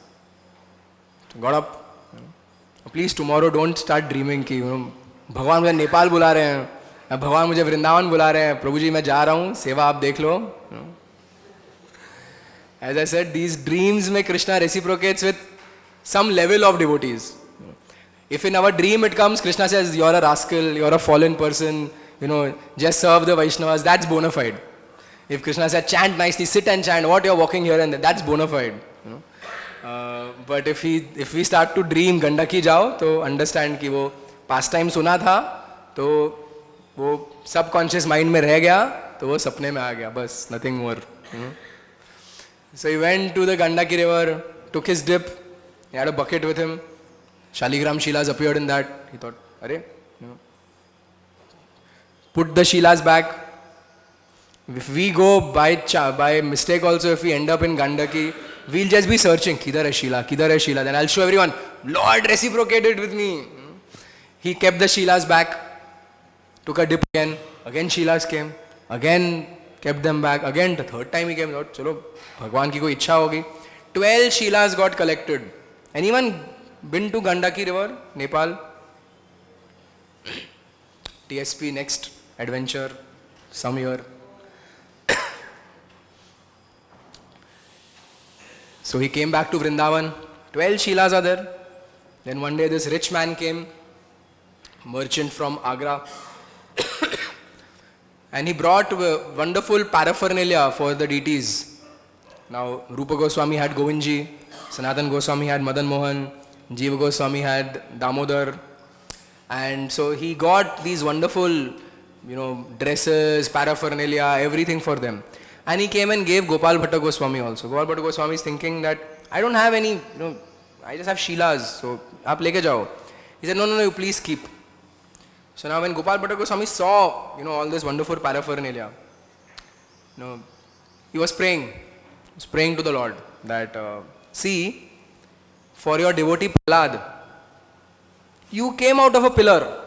So got up. Please tomorrow don't start dreaming कि भगवान मुझे नेपाल बुला रहे हैं, भगवान मुझे वृंदावन बुला रहे हैं, प्रभु जी मैं जा रहा हूँ, सेवा आप देख लो. As I said, these dreams में Krishna reciprocates with some level of devotees. If in our dream it comes, Krishna says, you're a rascal, you're a fallen person, just serve the Vaishnavas, that's bona fide. If Krishna said, chant nicely, sit and chant, what you're walking here and there, that's bona fide. But if we start to dream, Gandaki jao, to understand कि वो past time सुना था, तो वो subconscious mind में रह गया, तो वो सपने में आ गया, बस, nothing more. So he went to the Gandaki river, took his dip, he had a bucket with him. Shaligram Shilas appeared in that. He thought, Arey, put the Shilas back. If we go by mistake also, if we end up in Gandaki, we'll just be searching, Kidhar hai Shila, Kidhar hai Shila. Then I'll show everyone, Lord reciprocated with me. He kept the Shilas back, took a dip again Shilas came, again kept them back, again the third time he came, thought, chalo, Bhagwan ki koi ichha hogi. 12 Shilas got collected. Anyone been to Gandaki river, Nepal? TSP next adventure, some year. So he came back to Vrindavan, 12 Shilas are there. Then one day this rich man came, merchant from Agra, and he brought wonderful paraphernalia for the deities. Now Rupa Goswami had Govindji, Sanatan Goswami had Madan Mohan, Jiva Goswami had Damodar, and so he got these wonderful, dresses, paraphernalia, everything for them. And he came and gave Gopal Bhatta Goswami also. Gopal Bhatta Goswami is thinking that, I don't have any, I just have Shilas, so aap leke jao. He said, no, you please keep. So now when Gopal Bhatta Goswami saw, all this wonderful paraphernalia, he was praying. He was praying to the Lord that, see, for your devotee Prahlad, you came out of a pillar.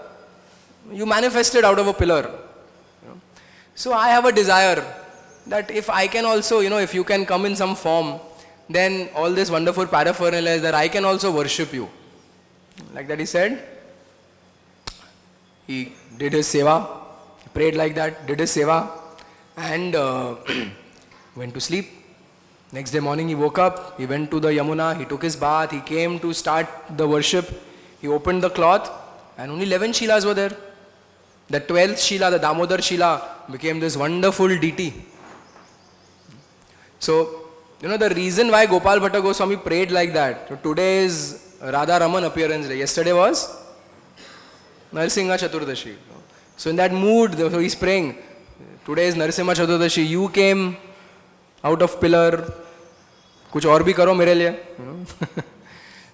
You manifested out of a pillar. So I have a desire that if I can also, if you can come in some form, then all this wonderful paraphernalia is that I can also worship you. Like that he said. He did his seva, prayed like that, did his seva, and went to sleep. Next day morning he woke up, he went to the Yamuna, he took his bath, he came to start the worship. He opened the cloth and only 11 Shilas were there. The 12th Shila, the Damodar Shila, became this wonderful deity. So, the reason why Gopal Bhatta Goswami prayed like that, so today is Radha Raman appearance day. Yesterday was Narsimha Chaturdashi. So in that mood, so he's praying, today is Narsimha Chaturdashi, you came out of pillar, kuch aur bhi karo mere liye.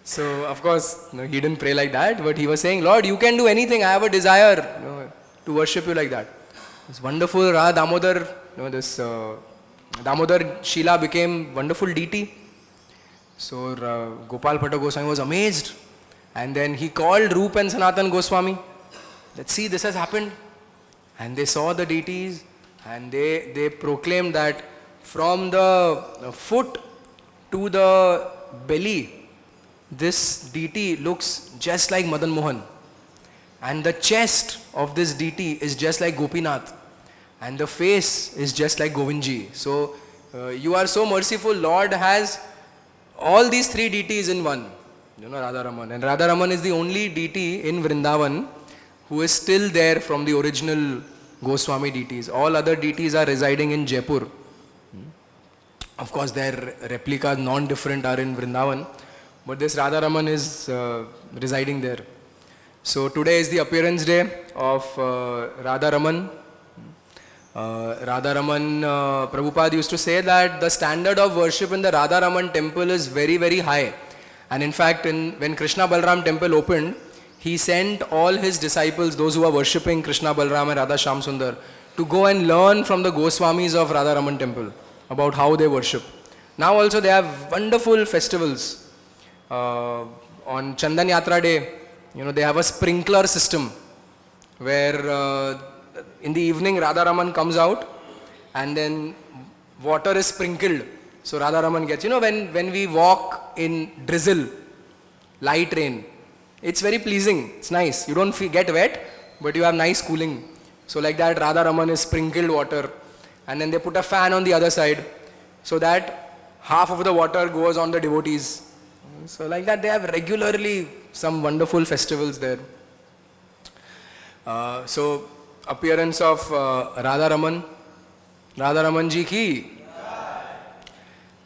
So of course, he didn't pray like that, but he was saying, Lord, you can do anything, I have a desire to worship you like that. This wonderful Radha Damodar, this Damodar Shila became wonderful deity. So Gopal Bhatta Goswami was amazed, and then he called Rupa and Sanatan Goswami. Let's see, this has happened. And they saw the deities, and they proclaimed that from the foot to the belly, this deity looks just like Madan Mohan. And the chest of this deity is just like Gopinath. And the face is just like Govindji. So, you are so merciful. Lord has all these three deities in one. Radharaman. And Radharaman is the only deity in Vrindavan who is still there from the original Goswami deities. All other deities are residing in Jaipur. Of course, their replicas, non-different, are in Vrindavan. But this Radharaman is residing there. So today is the appearance day of Radha Raman. Radha Raman, Prabhupada used to say that the standard of worship in the Radha Raman temple is very, very high. And in fact, when Krishna Balram temple opened, he sent all his disciples, those who are worshipping Krishna Balram and Radha Shyam Sundar, to go and learn from the Goswamis of Radha Raman temple about how they worship. Now also they have wonderful festivals. On Chandan Yatra day, they have a sprinkler system where in the evening Radha Raman comes out and then water is sprinkled. So Radha Raman gets, when we walk in drizzle, light rain, it's very pleasing, it's nice. You don't get wet, but you have nice cooling. So like that Radha Raman is sprinkled water, and then they put a fan on the other side so that half of the water goes on the devotees. So like that they have regularly some wonderful festivals there. So appearance of Radha Raman. Radha Raman ji ki.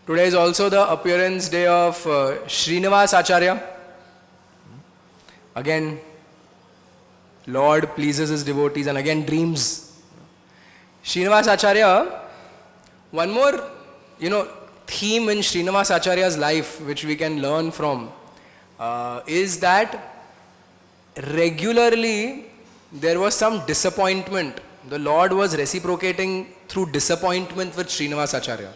Today is also the appearance day of Srinivas Acharya. Again, Lord pleases his devotees and again dreams. Srinivas Acharya, one more, theme in Srinivas Acharya's life which we can learn from is that regularly there was some disappointment. The Lord was reciprocating through disappointment with Srinivas Acharya.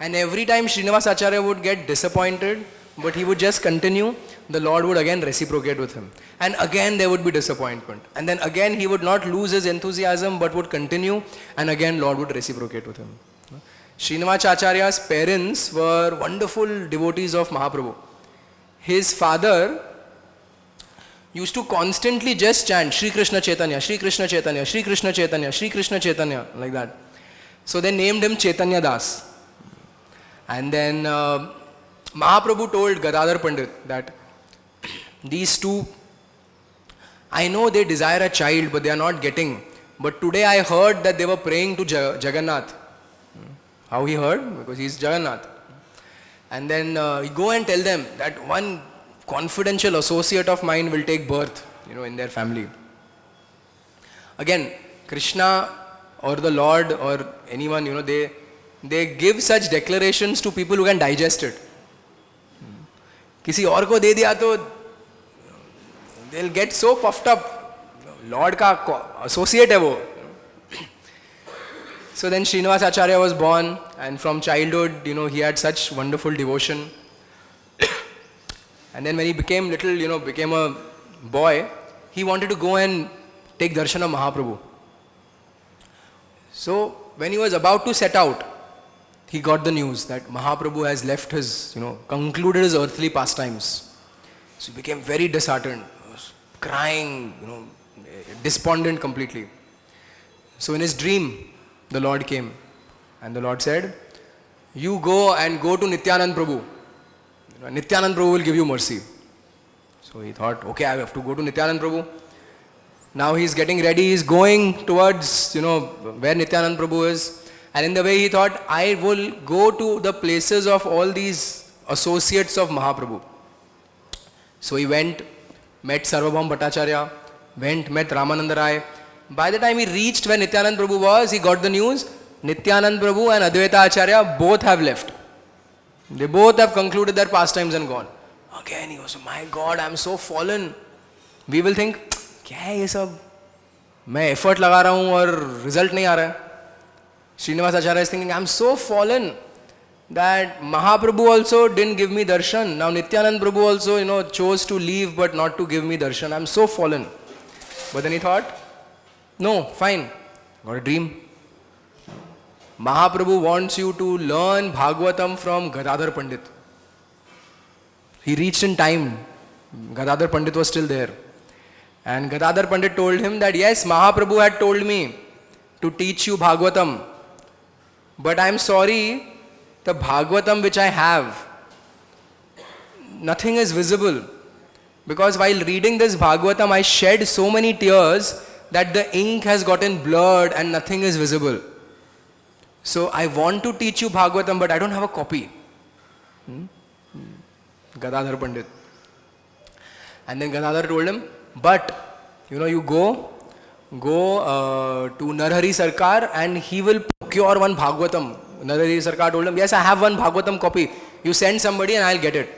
And every time Srinivas Acharya would get disappointed, but he would just continue, the Lord would again reciprocate with him. And again there would be disappointment. And then again he would not lose his enthusiasm but would continue, and again Lord would reciprocate with him. Srinivas Acharya's parents were wonderful devotees of Mahaprabhu. His father used to constantly just chant Shri Krishna Chaitanya, Shri Krishna Chaitanya, Shri Krishna Chaitanya, Shri Krishna Chaitanya, like that. So they named him Chaitanya Das. And then Mahaprabhu told Gadadhar Pandit that these two, I know they desire a child but they are not getting. But today I heard that they were praying to Jagannath. How he heard? Because he is Jagannath. And then go and tell them that one confidential associate of mine will take birth, in their family. Again, Krishna or the Lord or anyone, they give such declarations to people who can digest it. किसी और को दे दिया तो they'll get so puffed up. Lord का associate है वो. So then Srinivas Acharya was born, and from childhood, he had such wonderful devotion. And then when he became became a boy, he wanted to go and take darshan of Mahaprabhu. So when he was about to set out, he got the news that Mahaprabhu has left his, concluded his earthly pastimes. So he became very disheartened, crying, despondent completely. So in his dream, the Lord came and the Lord said, you go to Nityanand Prabhu. Nityanand Prabhu will give you mercy. So he thought, okay, I have to go to Nityanand Prabhu. Now he's getting ready, he's going towards, where Nityanand Prabhu is. And in the way he thought, I will go to the places of all these associates of Mahaprabhu. So he went, met Sarvabhaum Bhattacharya, met Ramananda Rai. By the time he reached where Nityanand Prabhu was, he got the news, Nityanand Prabhu and Advaita Acharya both have left. They both have concluded their pastimes and gone. Again he was, my God, I am so fallen. We will think, क्या है ये सब? मैं effort लगा रहा हूँ और result नहीं आ रहा है. Srinivas Acharya is thinking, I am so fallen that Mahaprabhu also didn't give me darshan. Now Nityanand Prabhu also, chose to leave but not to give me darshan. I am so fallen. But then he thought, no, fine, got a dream. Mahaprabhu wants you to learn Bhagavatam from Gadadhar Pandit. He reached in time. Gadadhar Pandit was still there. And Gadadhar Pandit told him that yes, Mahaprabhu had told me to teach you Bhagavatam. But I am sorry, the Bhagavatam which I have, nothing is visible. Because while reading this Bhagavatam, I shed so many tears that the ink has gotten blurred and nothing is visible. So I want to teach you Bhagavatam, but I don't have a copy. Gadadhar Pandit. And then Gadadhar told him, But, you go to Narhari Sarkar and he will procure one Bhagavatam. Narhari Sarkar told him, yes, I have one Bhagavatam copy. You send somebody and I'll get it.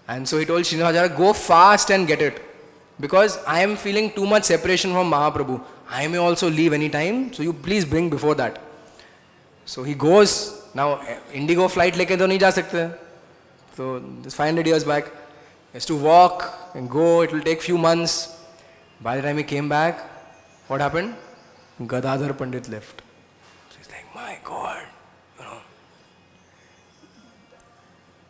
And so he told Srinivasacharya, go fast and get it. Because I am feeling too much separation from Mahaprabhu. I may also leave any time, so you please bring before that. So he goes. Now, Indigo flight leke to nahi ja sakte. So, this 500 years back, he has to walk and go. It will take few months. By the time he came back, what happened? Gadadhar Pandit left. So he's like, my God,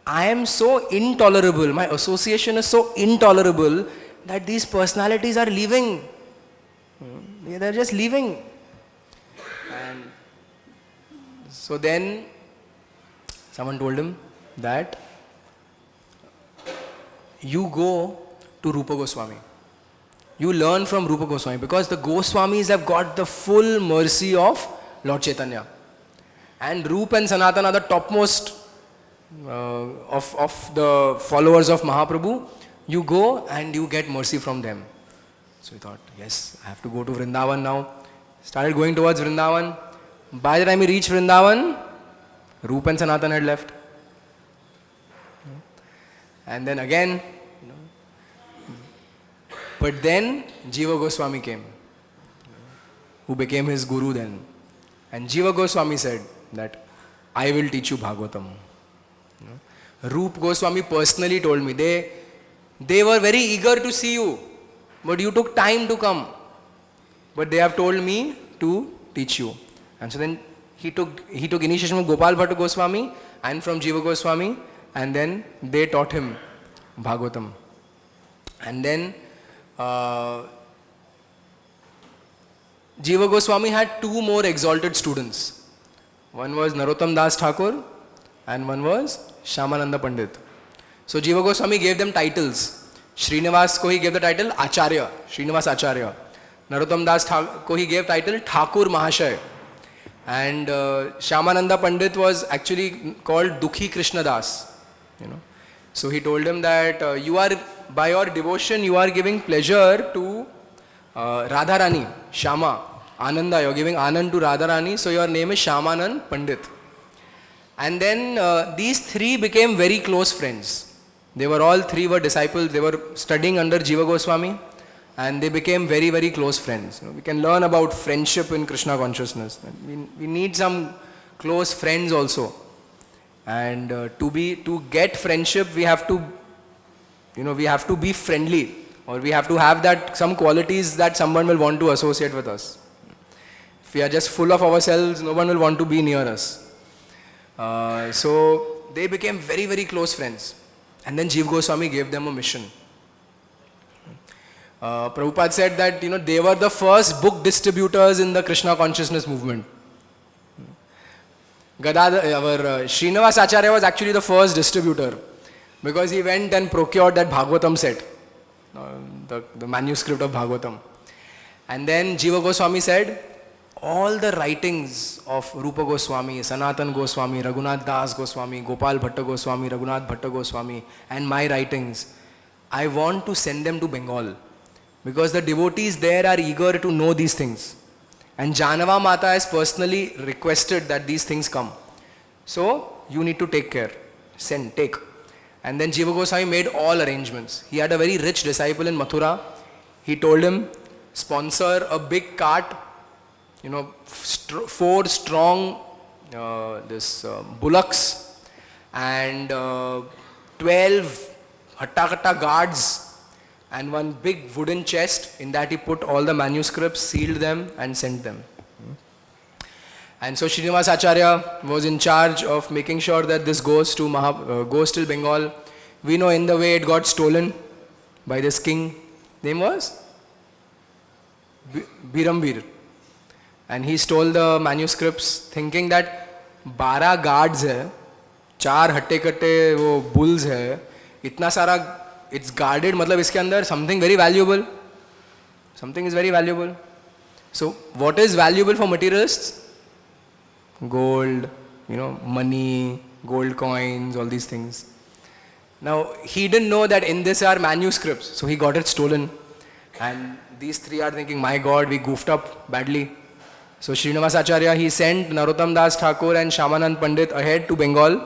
I am so intolerable. My association is so intolerable that these personalities are leaving. They're just leaving. And so then someone told him that you go to Rupa Goswami. You learn from Rupa Goswami, because the Goswamis have got the full mercy of Lord Chaitanya. And Rupa and Sanatana are the topmost of the followers of Mahaprabhu. You go and you get mercy from them. So he thought, yes, I have to go to Vrindavan now. Started going towards Vrindavan. By the time he reached Vrindavan, Rupa and Sanatana had left. And then again, but then Jiva Goswami came, who became his guru then. And Jiva Goswami said that, I will teach you Bhagavatam. Rupa Goswami personally told me, they were very eager to see you, but you took time to come. But they have told me to teach you. And so then he took initiation from Gopal Bhatta Goswami and from Jiva Goswami, and then they taught him Bhagavatam. And then Jiva Goswami had two more exalted students. One was Narottam Das Thakur and one was Shyamananda Pandit. So Jiva Goswami gave them titles. Srinivas ko he gave the title Acharya, Srinivas Acharya. Narottam Das ko he gave title Thakur Mahashay. And Shyamananda Pandit was actually called Dukhi Krishna Das. So he told him that you are, by your devotion, you are giving pleasure to Radharani, Shyama, Ananda. You are giving Anand to Radharani, so your name is Shyamanand Pandit. And then these three became very close friends. They were all three were disciples. They were studying under Jiva Goswami, and they became very, very close friends. We can learn about friendship in Krishna consciousness. We need some close friends also. And to get friendship, we have to be friendly, or we have to have that some qualities that someone will want to associate with us. If we are just full of ourselves, no one will want to be near us. So they became very, very close friends. And then Jiva Goswami gave them a mission. Prabhupada said that they were the first book distributors in the Krishna consciousness movement. Our Srinivas Acharya was actually the first distributor, because he went and procured that Bhagavatam set, the manuscript of Bhagavatam. And then Jiva Goswami said, all the writings of Rupa Goswami, Sanatan Goswami, Raghunath Das Goswami, Gopal Bhatta Goswami, Raghunath Bhatta Goswami, and my writings, I want to send them to Bengal, because the devotees there are eager to know these things. And Janava Mata has personally requested that these things come. So, you need to take care. Send, take. And then Jiva Goswami made all arrangements. He had a very rich disciple in Mathura. He told him, sponsor a big cart, 4 strong bullocks and 12 hatta guards and one big wooden chest. In that he put all the manuscripts, sealed them and sent them. And so Srinivas Acharya was in charge of making sure that this goes till Bengal. We know in the way it got stolen by this king. Name was Birambir. And he stole the manuscripts thinking that 12 guards hai, 4 hatte-katte wo bulls hai, itna sara, it's guarded, matlab iske andar something very valuable. Something is very valuable. So what is valuable for materialists? Gold, money, gold coins, all these things. Now he didn't know that in this are manuscripts, so he got it stolen. And these three are thinking, my God, we goofed up badly. So Srinivasacharya, he sent Narottam Das Thakur and Shyamanand Pandit ahead to Bengal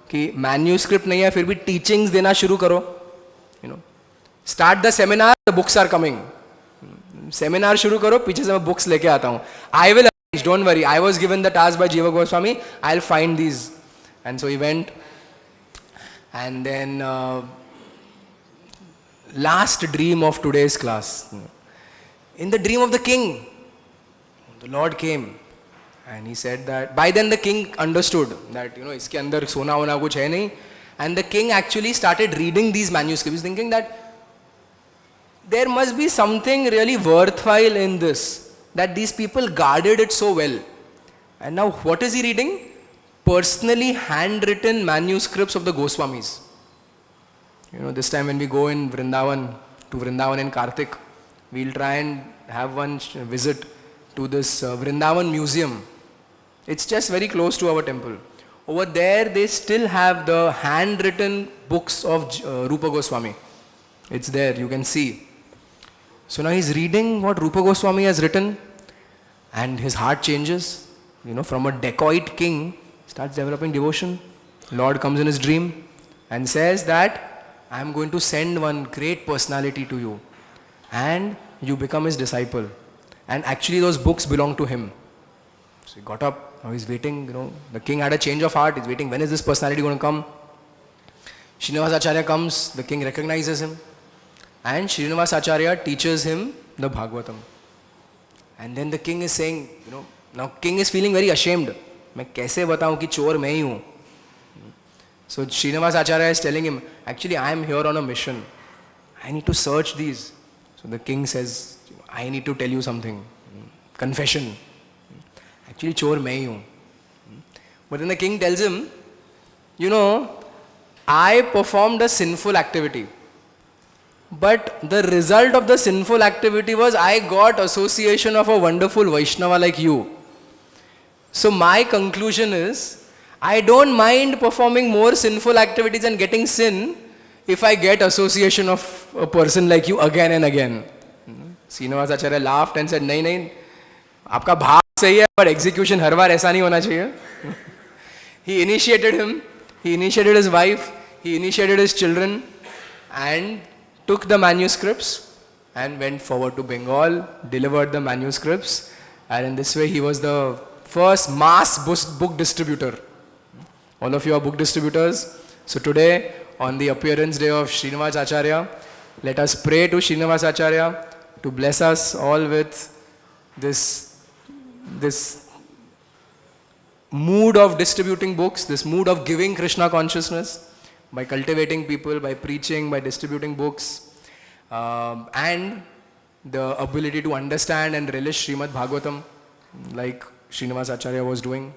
कि manuscript नहीं है फिर भी teachings देना शुरू करो. You know, start the seminar, the books are coming. Seminar शुरू करो, पीछे से मैं books लेके आता हूँ. I will arrange, don't worry. I was given the task by Jiva Goswami. I'll find these. And so he went. And then last dream of today's class. In the dream of the king, the Lord came and he said that, by then the king understood that, iske andar sona hona kuch hai nahi. And the king actually started reading these manuscripts, thinking that there must be something really worthwhile in this, that these people guarded it so well. And now what is he reading? Personally handwritten manuscripts of the Goswamis. This time when we go in Vrindavan, to Vrindavan in Kartik, we'll try and have one visit to this Vrindavan museum. It's just very close to our temple. Over there they still have the handwritten books of Rupa Goswami. It's there, you can see. So now he's reading what Rupa Goswami has written and his heart changes. From a dacoit king, starts developing devotion. Lord comes in his dream and says that I am going to send one great personality to you and you become his disciple. And actually those books belong to him. So he got up, now he's waiting, the king had a change of heart, he's waiting, when is this personality going to come? Srinivasacharya comes, the king recognizes him and Srinivasacharya teaches him the Bhagavatam. And then the king is saying, now king is feeling very ashamed. मैं कैसे बताऊं कि चोर मैं ही हूं? So Srinivasacharya is telling him, actually I am here on a mission. I need to search these. So the king says, I need to tell you something. Confession. Actually चोर मैं ही हूं. But then the king tells him, I performed a sinful activity. But the result of the sinful activity was I got association of a wonderful Vaishnava like you. So my conclusion is, I don't mind performing more sinful activities and getting sin if I get association of a person like you again and again. Srinivasacharya laughed and said, नहीं, आपका भाव सही है, but execution हर बार ऐसा नहीं होना चाहिए. He initiated him, he initiated his wife, he initiated his children and took the manuscripts and went forward to Bengal, delivered the manuscripts, and in this way he was the first mass book distributor. All of you are book distributors. So today, on the appearance day of Srinivasacharya, let us pray to Srinivasacharya to bless us all with this mood of distributing books, this mood of giving Krishna consciousness, by cultivating people, by preaching, by distributing books, and the ability to understand and relish Śrīmad-Bhāgavatam, like Srinivasacharya was doing.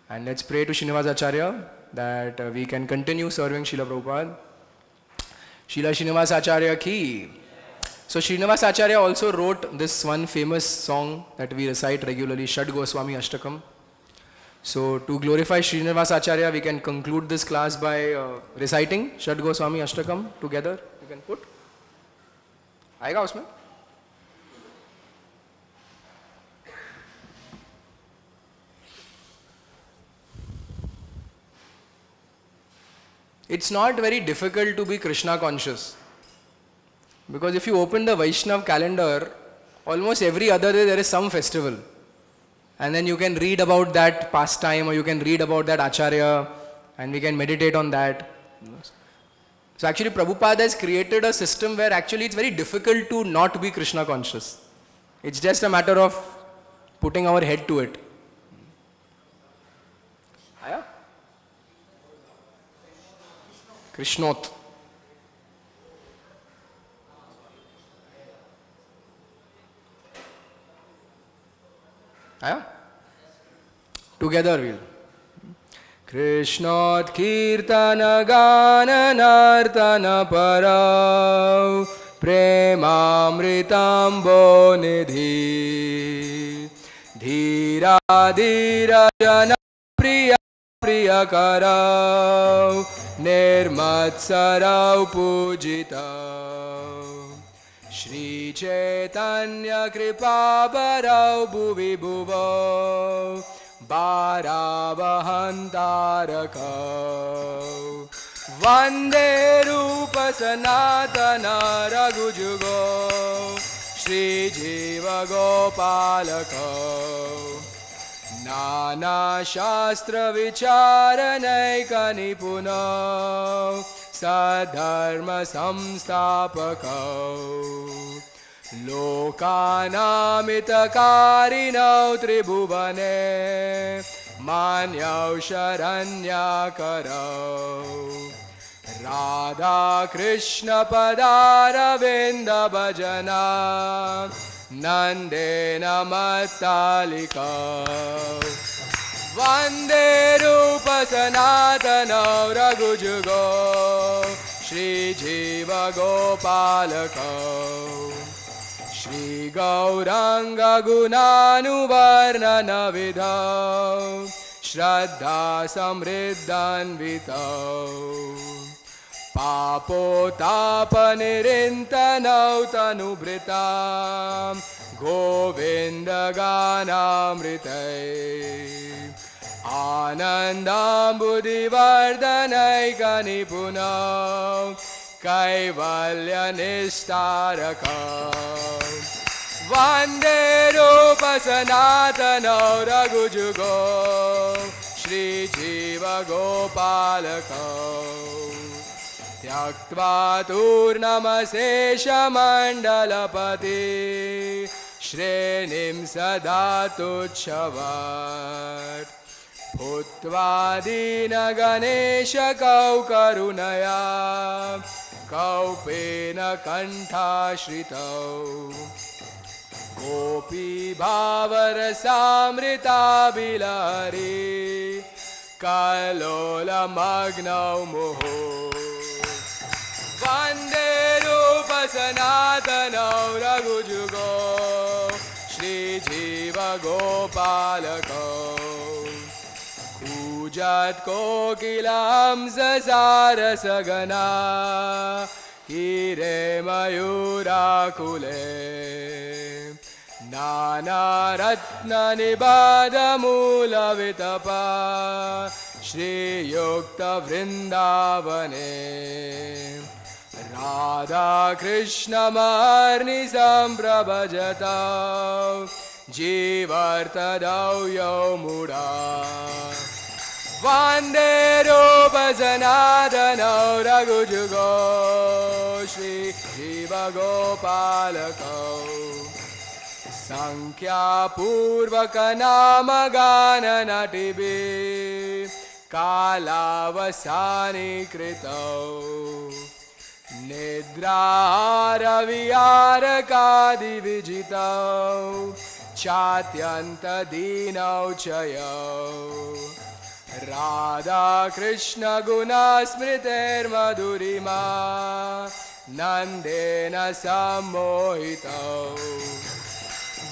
And let's pray to Srinivasacharya that we can continue serving Srila Prabhupada. Srila Srinivasacharya ki. So Srinivasacharya also wrote this one famous song that we recite regularly, Shad Goswami Ashtakam. So to glorify Srinivasacharya, we can conclude this class by reciting Shad Goswami Ashtakam together. You can put. आएगा उसमें? It's not very difficult to be Krishna conscious. Because if you open the Vaishnav calendar, almost every other day there is some festival. And then you can read about that pastime or you can read about that Acharya and we can meditate on that. So actually Prabhupada has created a system where actually it's very difficult to not be Krishna conscious. It's just a matter of putting our head to it. Aya? Krishnot. Aya? Together we'll. Krishnot kirtana gana nartana parau premamritam bonidhi dhira dhira jana priya priya karau nirmatsarau pujitau Shri Chaitanya Kripa Barau Bhuvi Bhuvo Bharavahantarakau Vande Rupa Sanatana Raghujugo Shri Jiva Gopalakau Nana Shastra Vicharanaika Nipunau Sadharma Samstapakau Lokanamitakarinav Tribhuvane Manyau Sharanyakarau Radha Krishna Padaravinda Bhajana Nandena Mattalikau Vande Rupa Sanatana Raghujugo Shri Jiva Gopalakau Shri Gauranga Gunanuvarnana Vidhau Shraddha Samriddhanvitau Papotapanirintanau Tanubhritam Govinda Ganamritai Anandambudivardhanaika Nipunau Kaivalya Nistarakau Vande Rupa Sanatanau Raghujugo Shri Jiva Gopalakau Tyaktva Turnamashesha Mandalapati Shrenim Sadatuchavat Bhutva Dina Ganesha Kaukarunaya Kaupena Kantha Shritau Gopi Bhavarasamrita Bilari Kalola Magnau Moho Vande Rupa Sanatanau Raghujugo Shri Jiva Gopalakau Kujat Kokilam Sasarasagana Hire Mayura Kule Nana Ratna Nibada Mula Vitapa Shri Yukta Vrindavane Radha Krishna Marni Samprabhajata Jivartadau Yomura Vande Rupa Sanatana Raghujugo Shri Jiva Gopalakau Sankhya Purvaka Nama Gana Natibi Kalavasani Kritau Nidra Vihara Kadi Vijitau Chatyanta Dinau Chayau Radha Krishna Guna Smriter Madhurima Nandena Sammohitau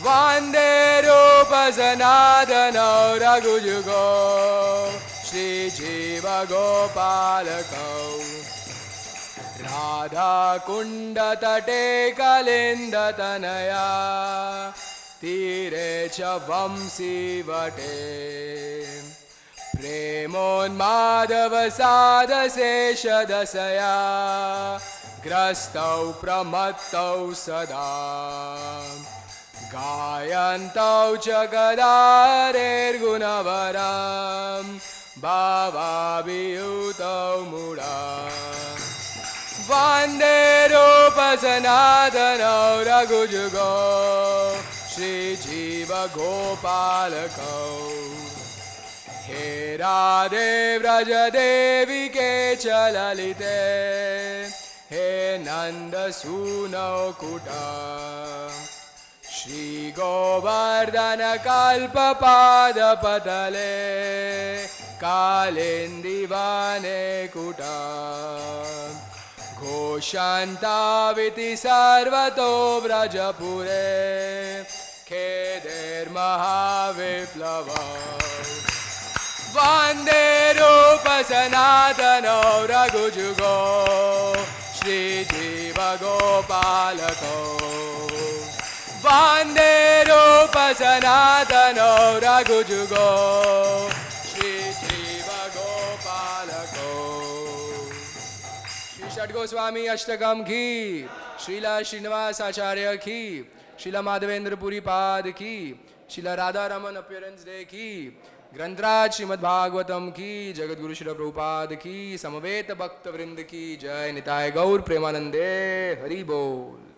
Vande Rupa Sanatana Raghujugo Shri Jiva Gopalakau Radha Kunda Tate Kalinda Tanaya Tire Cha Vamsi Vate Premon Madhava Sada Sesha Dasaya Grastau Pramattau Sada Gayantau Chagadarer Gunavaram Bhavabhiyutau Mura Vande Rupa Sanatana Raghujugo Shri Jiva Gopalakau He Radhe Vraja Devi Ke Chalalite He Nanda Sunau Kuta Shri Govardhana Kalpa Pada Patale Kalendivane Kuta Ghoshantaviti Sarvato Vrajapure Keder Mahaviplava Vande Rupa Sanatana Raghujugo Shri Jiva Gopalako Vande Rupa Sanatano Raghujugo Shri Jiva Gopalako Shri Shad Goswami Ashtakam ki Srila Srinivas Acharya ki Srila Madhavendra Puri Pad ki Srila Radha Raman Appearance Day ki ग्रंथराज श्रीमद्-भागवतम की, जगत गुरु श्री प्रभुपाद की, समवेत भक्त वृंद की जय। निताय गौर प्रेमानंदे हरि बोल।